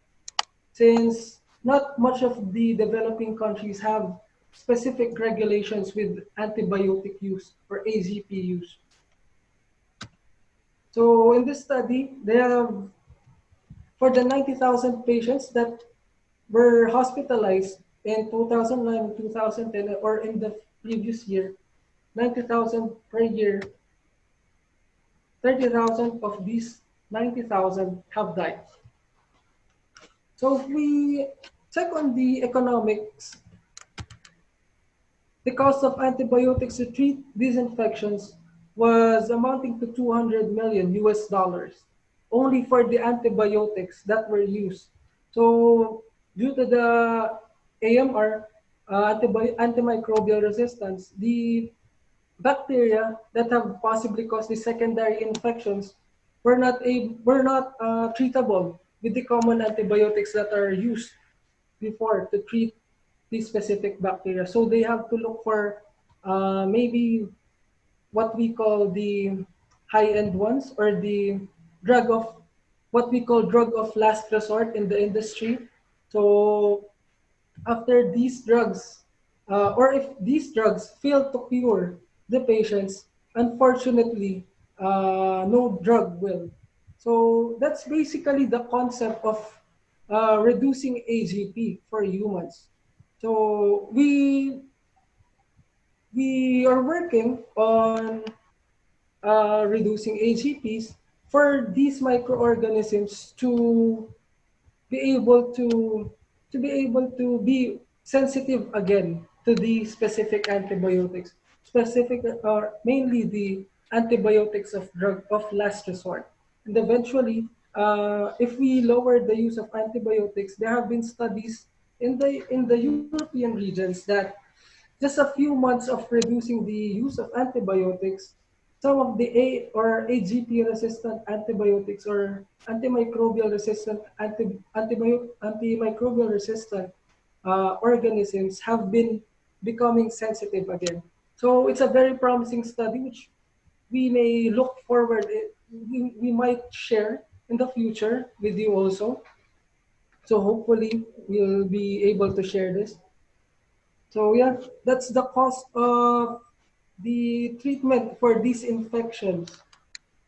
since not much of the developing countries have specific regulations with antibiotic use or AZP use. So in this study, they have, for the 90,000 patients that were hospitalized in 2009, 2010, or in the previous year, 90,000 per year. 30,000 of these 90,000 have died. So if we check on the economics, the cost of antibiotics to treat these infections was amounting to 200 million US dollars only for the antibiotics that were used. So due to the AMR, antimicrobial resistance, the bacteria that have possibly caused the secondary infections were not treatable with the common antibiotics that are used before to treat these specific bacteria. So they have to look for maybe what we call the high-end ones, or the drug of what we call drug of last resort in the industry. So after these drugs, or if these drugs fail to cure the patients, unfortunately, no drug will. So that's basically the concept of reducing AGP for humans. So we are working on reducing AGPs for these microorganisms be able to be able to be sensitive again to the specific antibiotics, specific or mainly the antibiotics of drug of last resort. And eventually, if we lower the use of antibiotics, there have been studies in the European regions that just a few months of reducing the use of antibiotics, some of the AGP resistant antibiotics or antimicrobial resistant antimicrobial resistant organisms have been becoming sensitive again. So it's a very promising study which we may look forward, we might share in the future with you also. So hopefully we'll be able to share this. So yeah, that's the cost of the treatment for these infections.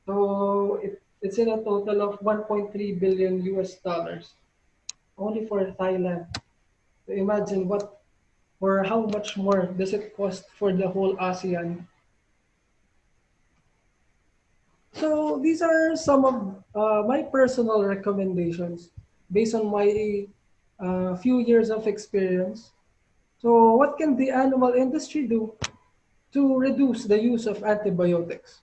So it's in a total of 1.3 billion US dollars only for Thailand. So imagine what or how much more does it cost for the whole ASEAN. So these are some of my personal recommendations based on my few years of experience. So what can the animal industry do to reduce the use of antibiotics?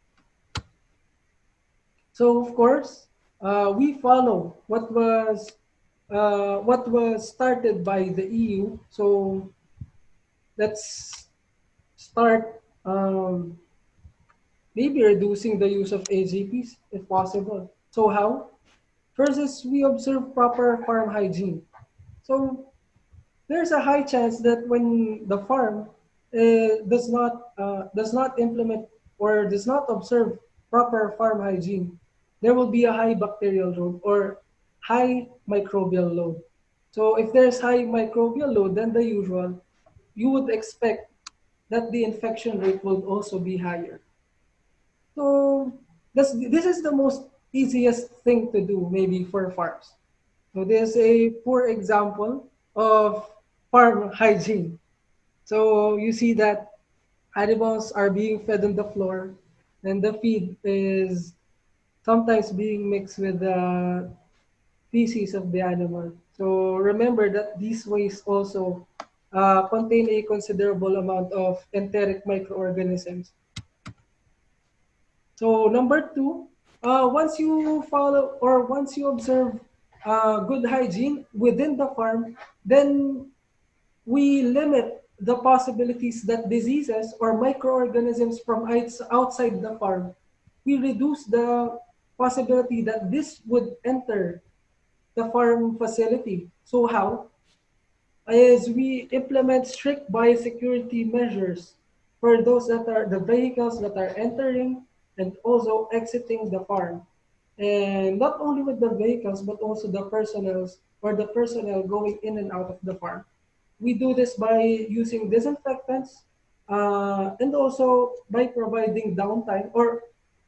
So of course, we follow what was started by the EU. So let's start maybe reducing the use of AGPs if possible. So how? First is we observe proper farm hygiene. So there's a high chance that when the farm does not implement or does not observe proper farm hygiene, there will be a high bacterial load or high microbial load. So if there's high microbial load than the usual, you would expect that the infection rate will also be higher. So this is the most easiest thing to do maybe for farms. So there's a poor example of farm hygiene. So you see that animals are being fed on the floor, and the feed is sometimes being mixed with the feces of the animal. So remember that these waste also contain a considerable amount of enteric microorganisms. So number two, once you follow or once you observe good hygiene within the farm, then we limit the possibilities that diseases or microorganisms from outside the farm. We reduce the possibility that this would enter the farm facility. So how? Is we implement strict biosecurity measures for those that are the vehicles that are entering and also exiting the farm. And not only with the vehicles, but also the personnel going in and out of the farm. We do this by using disinfectants and also by providing downtime or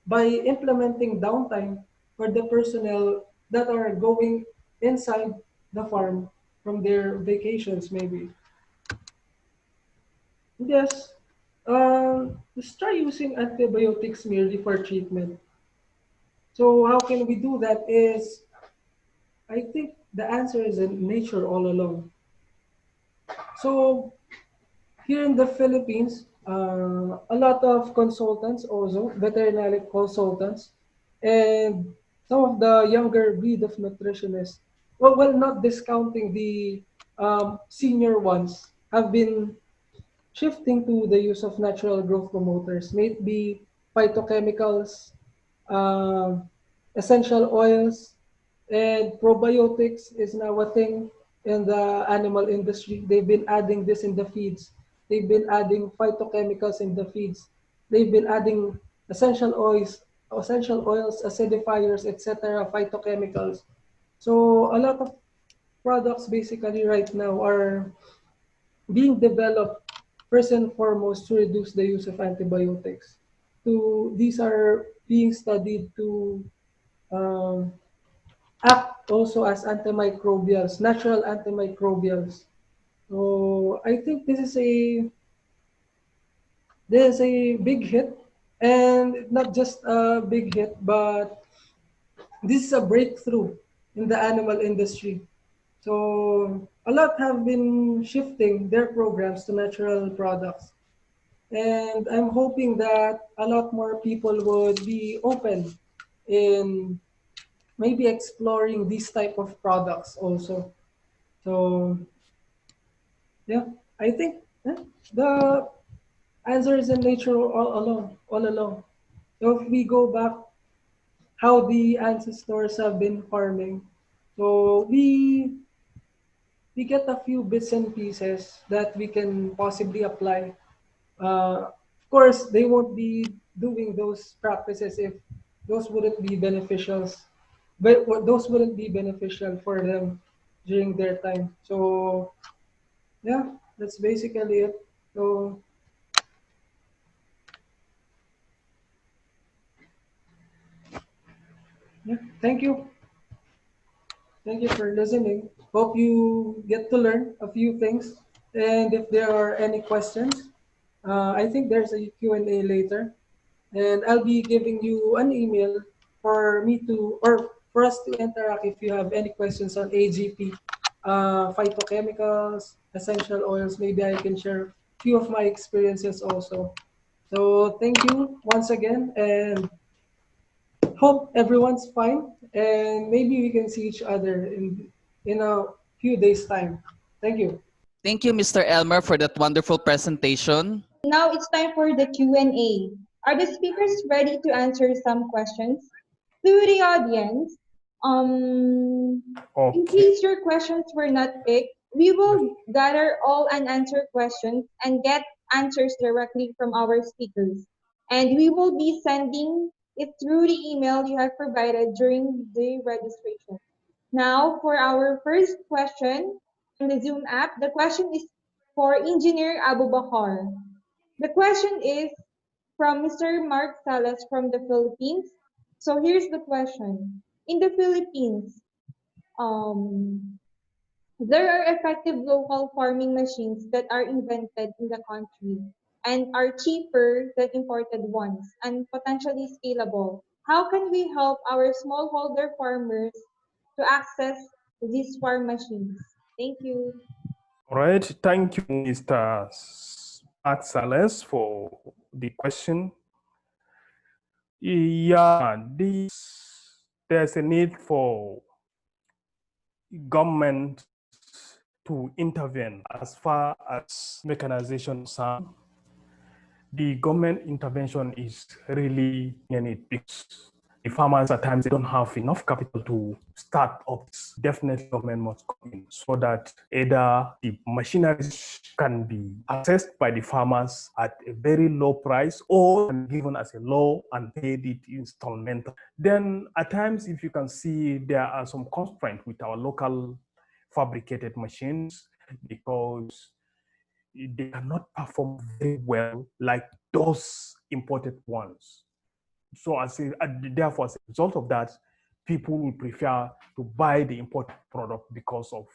by implementing downtime for the personnel that are going inside the farm from their vacations, maybe. Yes, let's try using antibiotics merely for treatment. So how can we do that is, I think the answer is in nature all along. So here in the Philippines, a lot of consultants also, veterinary consultants, and some of the younger breed of nutritionists, well, not discounting the senior ones, have been shifting to the use of natural growth promoters, may it be phytochemicals, um, essential oils, and probiotics is now a thing in the animal industry. They've been adding this in the feeds. They've been adding phytochemicals in the feeds. They've been adding essential oils, acidifiers, etc., phytochemicals. So a lot of products basically right now are being developed first and foremost to reduce the use of antibiotics. These are being studied to um, act also as antimicrobials, natural antimicrobials. So I think this is a big hit, and not just a big hit, but this is a breakthrough in the animal industry. So a lot have been shifting their programs to natural products. And I'm hoping that a lot more people would be open in maybe exploring these type of products also. So yeah, I think the answer is in nature all along. So if we go back how the ancestors have been farming, so we get a few bits and pieces that we can possibly apply. Of course, they won't be doing those practices if those wouldn't be beneficial, but those wouldn't be beneficial for them during their time. So yeah, that's basically it. So yeah, thank you for listening. Hope you get to learn a few things. And if there are any questions, I think there's a Q&A later. And I'll be giving you an email for me to, or for us to interact if you have any questions on AGP, phytochemicals, essential oils. Maybe I can share a few of my experiences also. So thank you once again, and hope everyone's fine. And maybe we can see each other in a few days' time. Thank you. Thank you, Mr. Elmer, for that wonderful presentation. Now it's time for the Q&A. Are the speakers ready to answer some questions? To the audience, in Okay. case your questions were not picked, we will gather all unanswered questions and get answers directly from our speakers. And we will be sending it through the email you have provided during the registration. Now, for our first question in the Zoom app, the question is for Engineer Abubakar. The question is from Mr. Mark Salas from the Philippines. So here's the question. In the Philippines, um, there are effective local farming machines that are invented in the country and are cheaper than imported ones and potentially scalable. How can we help our smallholder farmers to access these farm machines? Thank you. All right. Thank you, Mr. Mark Sales, for the question. Yeah, there's a need for government to intervene as far as mechanization is concerned. The government intervention is really needed because the farmers at times they don't have enough capital to start up. Definitely government must come in so that either the machineries can be accessed by the farmers at a very low price or given as a loan and paid it installment. Then at times, if you can see, there are some constraints with our local fabricated machines because they cannot perform very well like those imported ones. So therefore, as a result of that, people will prefer to buy the imported product because of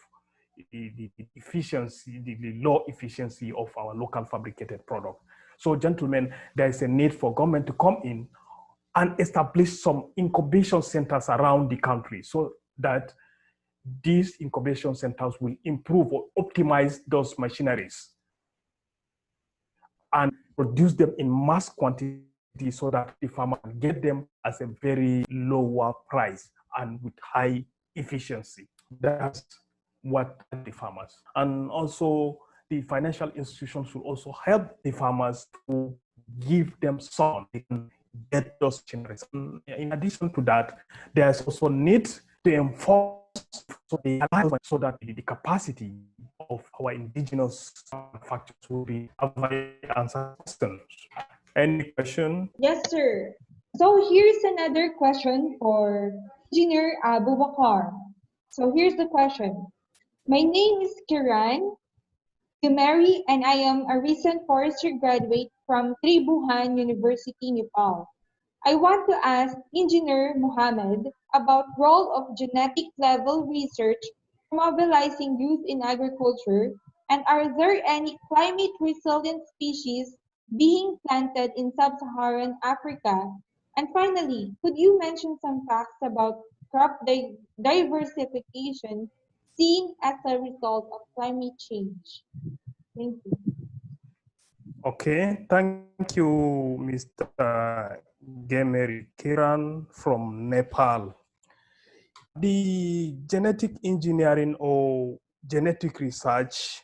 the efficiency, the low efficiency of our local fabricated product. So, gentlemen, there is a need for government to come in and establish some incubation centers around the country so that these incubation centers will improve or optimize those machineries and produce them in mass quantity so that the farmer can get them at a very lower price and with high efficiency. That's what the farmers. And also the financial institutions will also help the farmers to give them some, they can get those machineries. In addition to that, there's also need to enforce so that the capacity of our indigenous manufacturers will be answered. Any question? Yes, sir. So here's another question for Engineer Abubakar. So here's the question. My name is Kiran Dumari, and I am a recent forestry graduate from Tribuhan University, Nepal. I want to ask Engineer Mohammed about role of genetic level research for mobilizing youth in agriculture, and are there any climate resilient species being planted in sub-Saharan Africa? And finally, could you mention some facts about diversification seen as a result of climate change? Thank you. Okay, thank you, Mr. Gemeri Kiran from Nepal. The genetic engineering or genetic research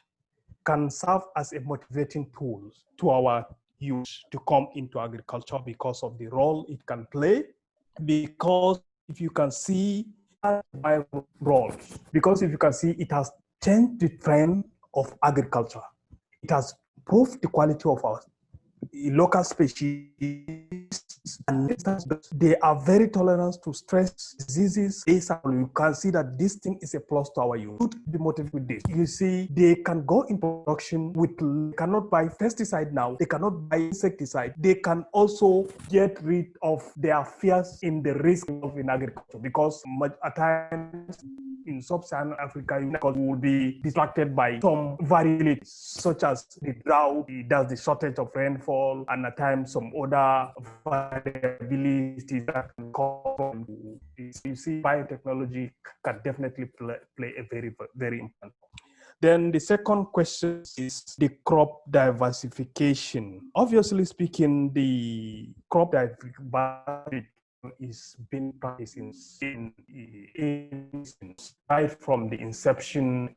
can serve as a motivating tool to our youth to come into agriculture because of the role it can play. Because if you can see roles, because if you can see it has changed the trend of agriculture. It has improved the quality of our local species, and they are very tolerant to stress, diseases. You can see that this thing is a plus to our youth. Be motivated with this. You see, they can go in production with, cannot buy pesticide now. They cannot buy insecticide. They can also get rid of their fears in the risk of in agriculture, because at times in Sub-Saharan Africa, you will be distracted by some variabilities, such as the drought, the shortage of rainfall, and at times some other variabilities that can come. You see, biotechnology can definitely play a very, very important role. Then the second question is the crop diversification. Obviously speaking, the crop diversification is being practiced right from the inception,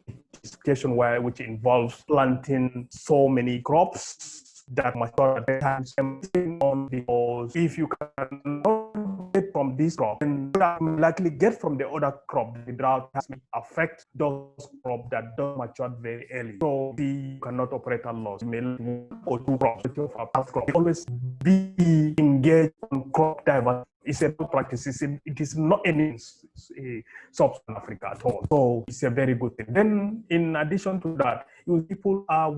which involves planting so many crops that mature at the time. Because if you cannot get from this crop, then you likely get from the other crop. The drought has affect those crops that don't mature very early. So you cannot operate at loss. You may one or two crops. Always be engaged on crop diversity. It's a good practice. It is not any Sub-Saharan Africa at all. So it's a very good thing. Then, in addition to that, people are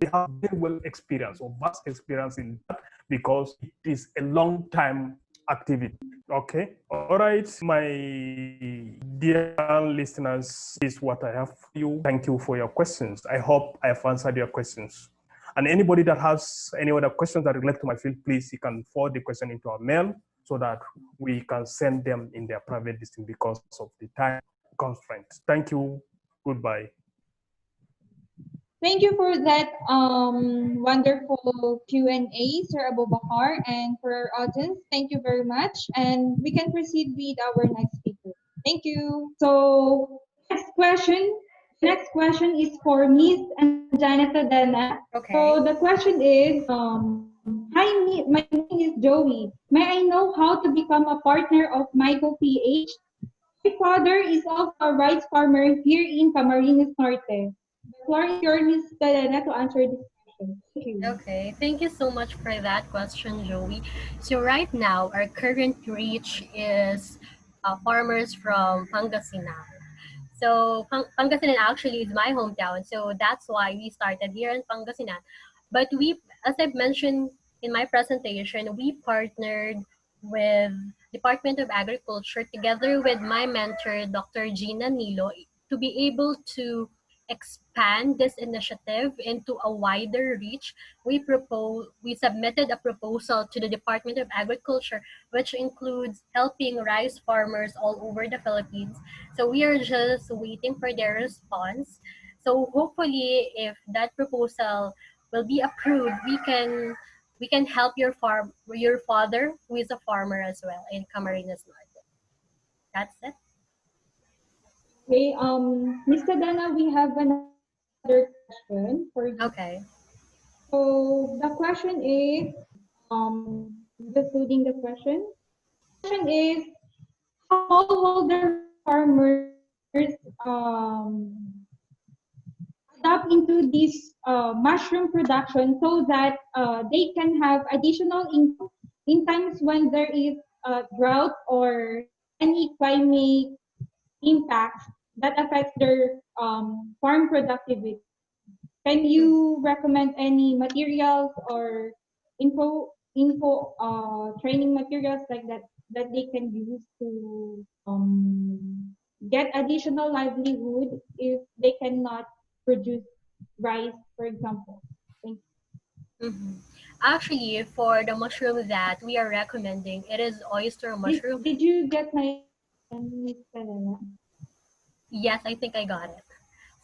they have very well experience or vast experience in that, because it is a long time activity. Okay. All right, my dear listeners, this is what I have for you. Thank you for your questions. I hope I have answered your questions. And anybody that has any other questions that relate to my field, please, you can forward the question into our mail so that we can send them in their private listing because of the time constraints. Thank you. Goodbye. Thank you for that wonderful Q&A, Sir Abubakar, and for our audience, thank you very much. And we can proceed with our next speaker. Thank you. So next question is for Miss Anjanette Tadena. Okay. So the question is, hi, my name is Joey. May I know how to become a partner of Michael PH? My father is also a rice farmer here in Camarines Norte. The floor is yours, Ms. Tadena, to answer this question. Thank you. Okay, thank you so much for that question, Joey. So right now, our current reach is farmers from Pangasinan. So Pangasinan actually is my hometown, so that's why we started here in Pangasinan. But we, as I've mentioned in my presentation, we partnered with Department of Agriculture together with my mentor, Dr. Gina Nilo, to be able to expand this initiative into a wider reach, we submitted a proposal to the Department of Agriculture, which includes helping rice farmers all over the Philippines. So we are just waiting for their response. So hopefully, if that proposal will be approved, we can help your father, who is a farmer as well in Camarines Norte. That's it. Okay, Miss Tadena, we have another question for you. Okay. So the question is, just reading the question. Question is, how smallholder farmers adapt into this mushroom production so that they can have additional income in times when there is drought or any climate impacts that affects their farm productivity. Can you recommend any materials or info training materials like that that they can use to get additional livelihood if they cannot produce rice, for example? Thank Mhm. Actually, for the mushroom that we are recommending, it is oyster you. mushroom. Did you get my Miss Helena? Yes, I think I got it.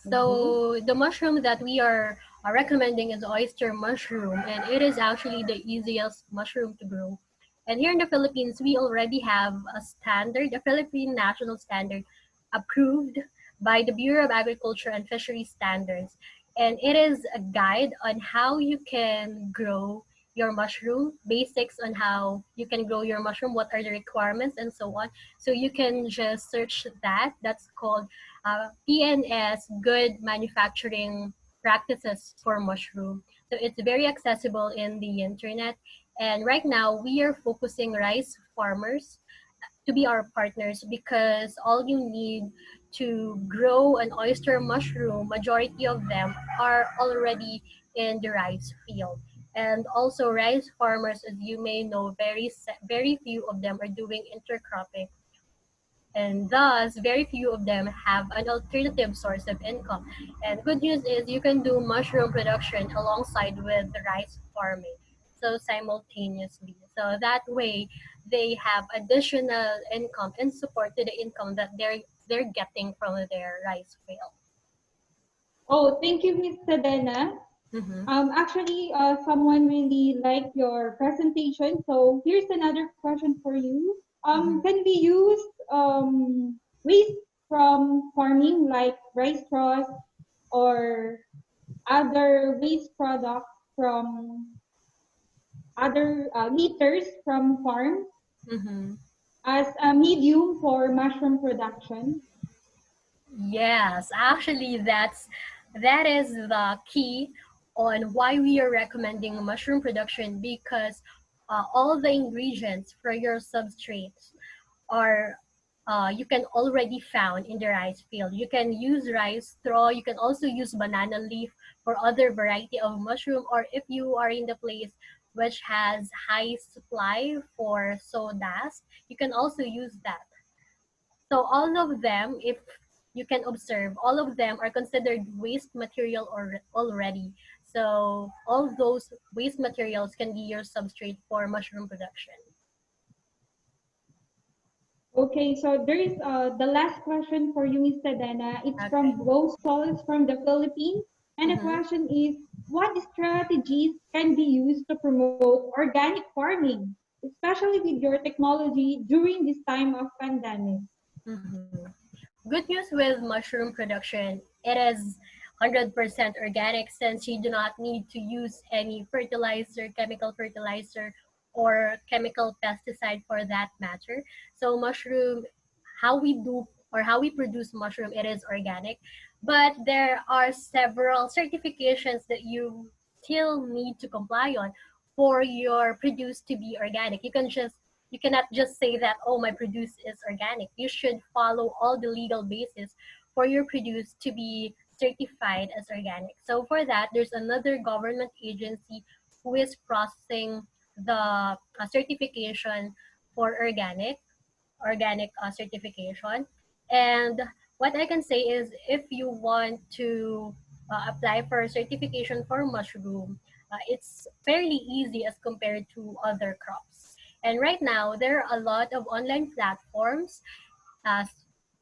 Okay. So the mushroom that we are recommending is oyster mushroom, and it is actually the easiest mushroom to grow. And here in the Philippines, we already have a standard, a Philippine national standard, approved by the Bureau of Agriculture and Fisheries Standards. And it is a guide on how you can grow your mushroom, basics on how you can grow your mushroom, what are the requirements, and so on. So you can just search that. That's called PNS, Good Manufacturing Practices for Mushroom. So it's very accessible in the internet. And right now, we are focusing rice farmers to be our partners because all you need to grow an oyster mushroom, majority of them are already in the rice field. And also rice farmers, as you may know, very few of them are doing intercropping, and thus very few of them have an alternative source of income. And good news is you can do mushroom production alongside with the rice farming, so simultaneously. So that way they have additional income and support to the income that they're getting from their rice field. Oh, thank you, Miss Tadena. Mm-hmm. Actually, someone really liked your presentation. So here's another question for you. Mm-hmm. Can we use waste from farming like rice straws or other waste products from other litters from farms Mm-hmm. as a medium for mushroom production? Yes, actually, that is the key on why we are recommending mushroom production because all the ingredients for your substrates are you can already found in the rice field. You can use rice straw. You can also use banana leaf for other variety of mushroom. Or if you are in the place which has high supply for sawdust, you can also use that. So all of them, if you can observe, all of them are considered waste material or already. So all those waste materials can be your substrate for mushroom production. Okay, so there is the last question for you, Miss Tadena. It's Okay. from Rose Solis from the Philippines. And the Mm-hmm. question is, what strategies can be used to promote organic farming, especially with your technology during this time of pandemic? Mm-hmm. Good news with mushroom production, it is 100% organic since you do not need to use any fertilizer, chemical fertilizer, or chemical pesticide for that matter. So mushroom, how we do or how we produce mushroom, it is organic. But there are several certifications that you still need to comply on for your produce to be organic. You cannot just say that, oh, my produce is organic. You should follow all the legal basis for your produce to be certified as organic. So for that, there's another government agency who is processing the certification for organic certification. And what I can say is if you want to apply for a certification for mushroom, it's fairly easy as compared to other crops. And right now, there are a lot of online platforms uh,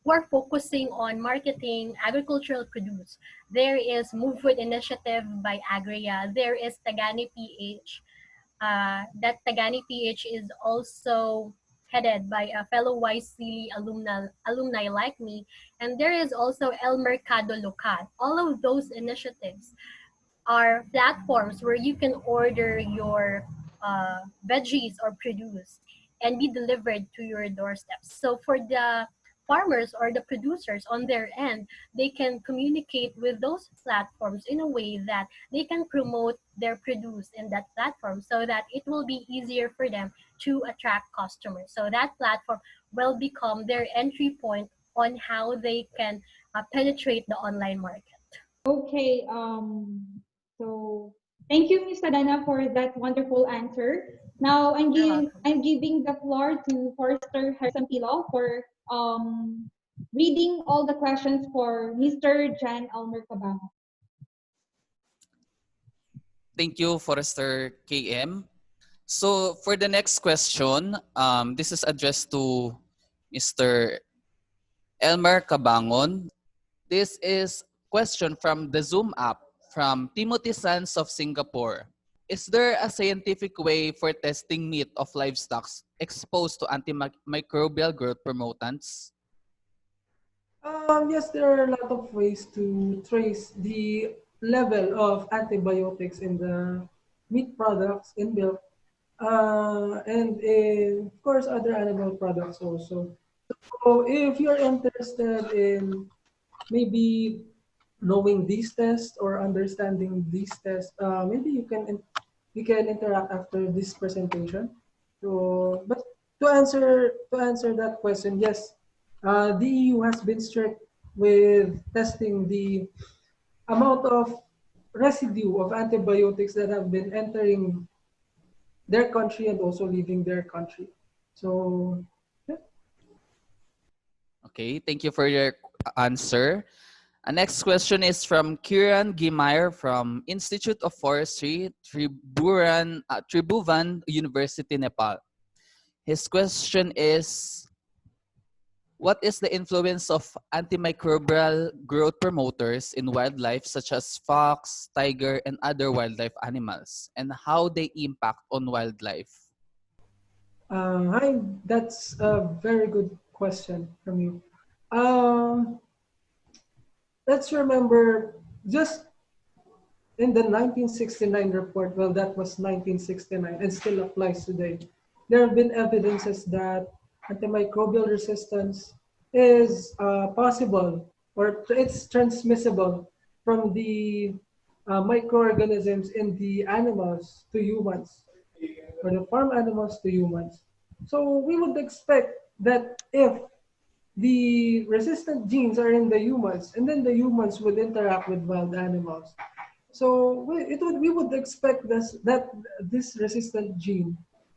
who are focusing on marketing agricultural produce. There is Move Food Initiative by Agria. There is Tagani PH. That Tagani PH is also headed by a fellow YC alumni like me. And there is also El Mercado Local. All of those initiatives are platforms where you can order your veggies or produce and be delivered to your doorsteps. So for the farmers or the producers on their end, they can communicate with those platforms in a way that they can promote their produce in that platform so that it will be easier for them to attract customers. So that platform will become their entry point on how they can penetrate the online market. Okay, so thank you, Ms. Tadena, for that wonderful answer. Now You're welcome. I'm giving the floor to Forrester Harrison-Pilo for reading all the questions for Mr. Jan Elmer Cabangon. Thank you, Forrester KM. So for the next question, this is addressed to Mr. Elmer Cabangon. This is question from the Zoom app from Timothy Sands of Singapore. Is there a scientific way for testing meat of livestock exposed to antimicrobial growth promotants? Yes, there are a lot of ways to trace the level of antibiotics in the meat products, in milk, and in, of course, other animal products also. So if you're interested in maybe knowing these tests or understanding these tests, maybe we can interact after this presentation. So, but to answer that question, yes, the EU has been strict with testing the amount of residue of antibiotics that have been entering their country and also leaving their country. So, yeah. Okay, thank you for your answer. Next question is from Kiran Gimayer from Institute of Forestry, Tribhuvan University, Nepal. His question is, what is the influence of antimicrobial growth promoters in wildlife such as fox, tiger, and other wildlife animals, and how they impact on wildlife? Hi, that's a very good question from you. Um, let's remember just in the 1969 report, well, that was 1969 and still applies today. There have been evidences that antimicrobial resistance is possible or it's transmissible from the microorganisms in the animals to humans or the farm animals to humans. So we would expect that if the resistant genes are in the humans and then the humans would interact with wild animals, so we would expect that this resistant gene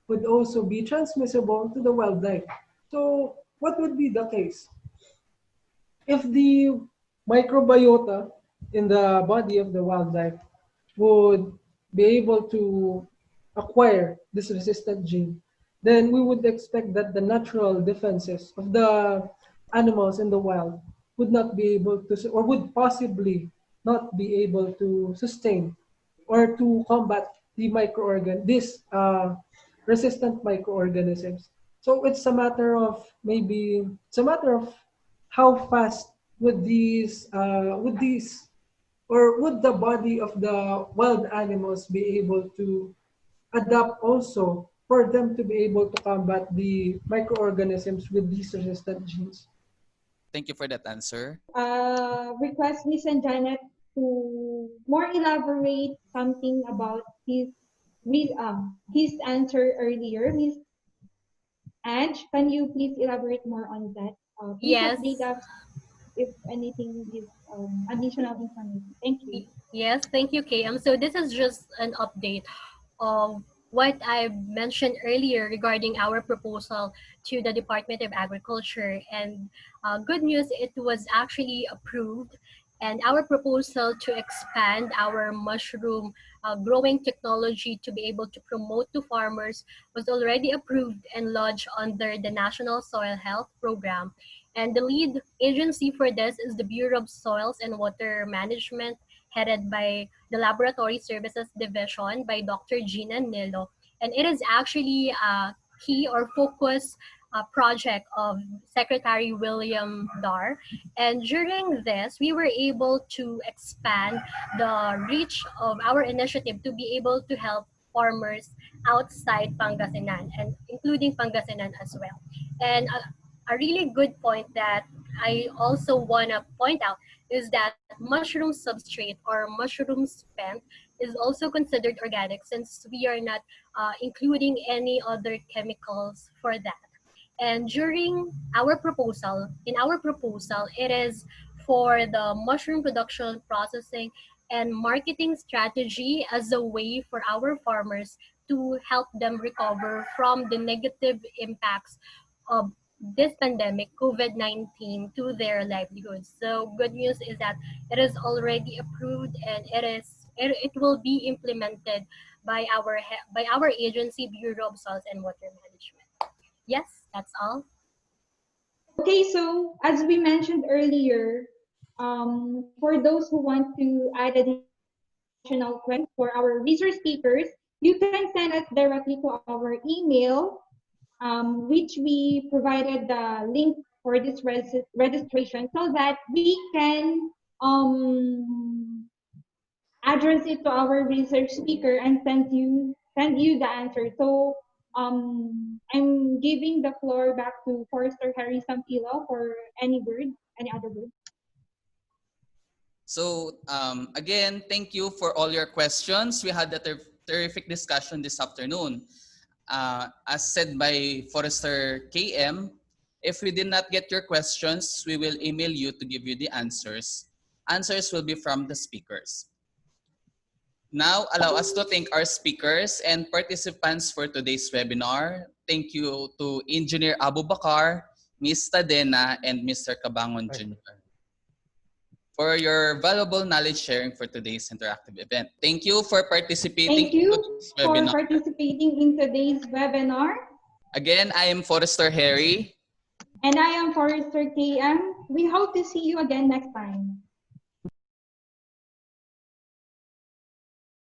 would also be transmissible to the wildlife. So what would be the case? If the microbiota in the body of the wildlife would be able to acquire this resistant gene, then we would expect that the natural defenses of the animals in the wild would not be able to, or would possibly not be able to sustain or to combat these resistant microorganisms. So it's a matter of how fast would these or would the body of the wild animals be able to adapt also for them to be able to combat the microorganisms with these resistant genes? Thank you for that answer. Request Miss Anjanette to more elaborate something about his answer earlier. Miss Ange, can you please elaborate more on that? Please Yes. update us if anything is additional information. Thank you. Yes, thank you, KM. So this is just an update of what I mentioned earlier regarding our proposal to the Department of Agriculture. And good news, it was actually approved. And our proposal to expand our mushroom growing technology to be able to promote to farmers was already approved and launched under the National Soil Health Program. And the lead agency for this is the Bureau of Soils and Water Management, headed by the Laboratory Services Division by Dr. Gina Nilo. And it is actually a key or focus project of Secretary William Dar. And during this, we were able to expand the reach of our initiative to be able to help farmers outside Pangasinan and including Pangasinan as well. And a really good point that I also want to point out is that mushroom substrate or mushroom spent is also considered organic since we are not including any other chemicals for that. And during in our proposal, it is for the mushroom production, processing, and marketing strategy as a way for our farmers to help them recover from the negative impacts of this pandemic, COVID-19, to their livelihoods. So good news is that it is already approved and it will be implemented by our agency, Bureau of Soils and Water Management. Yes, that's all. Okay, so as we mentioned earlier, for those who want to add additional questions for our resource speakers, you can send us directly to our email, which we provided the link for this registration so that we can address it to our research speaker and send you the answer. So I'm giving the floor back to Forester Harry Sampilo for any other word. So again, thank you for all your questions. We had a terrific discussion this afternoon. As said by Forester KM, if we did not get your questions, we will email you to give you the answers. Answers will be from the speakers. Now, allow us to thank our speakers and participants for today's webinar. Thank you to Engineer Abubakar, Ms. Tadena, and Mr. Cabangon Jr. for your valuable knowledge sharing for today's interactive event. Thank you for participating Thank you in today's for webinar. participating in today's webinar. Again, I am Forester Harry. And I am Forester KM. We hope to see you again next time.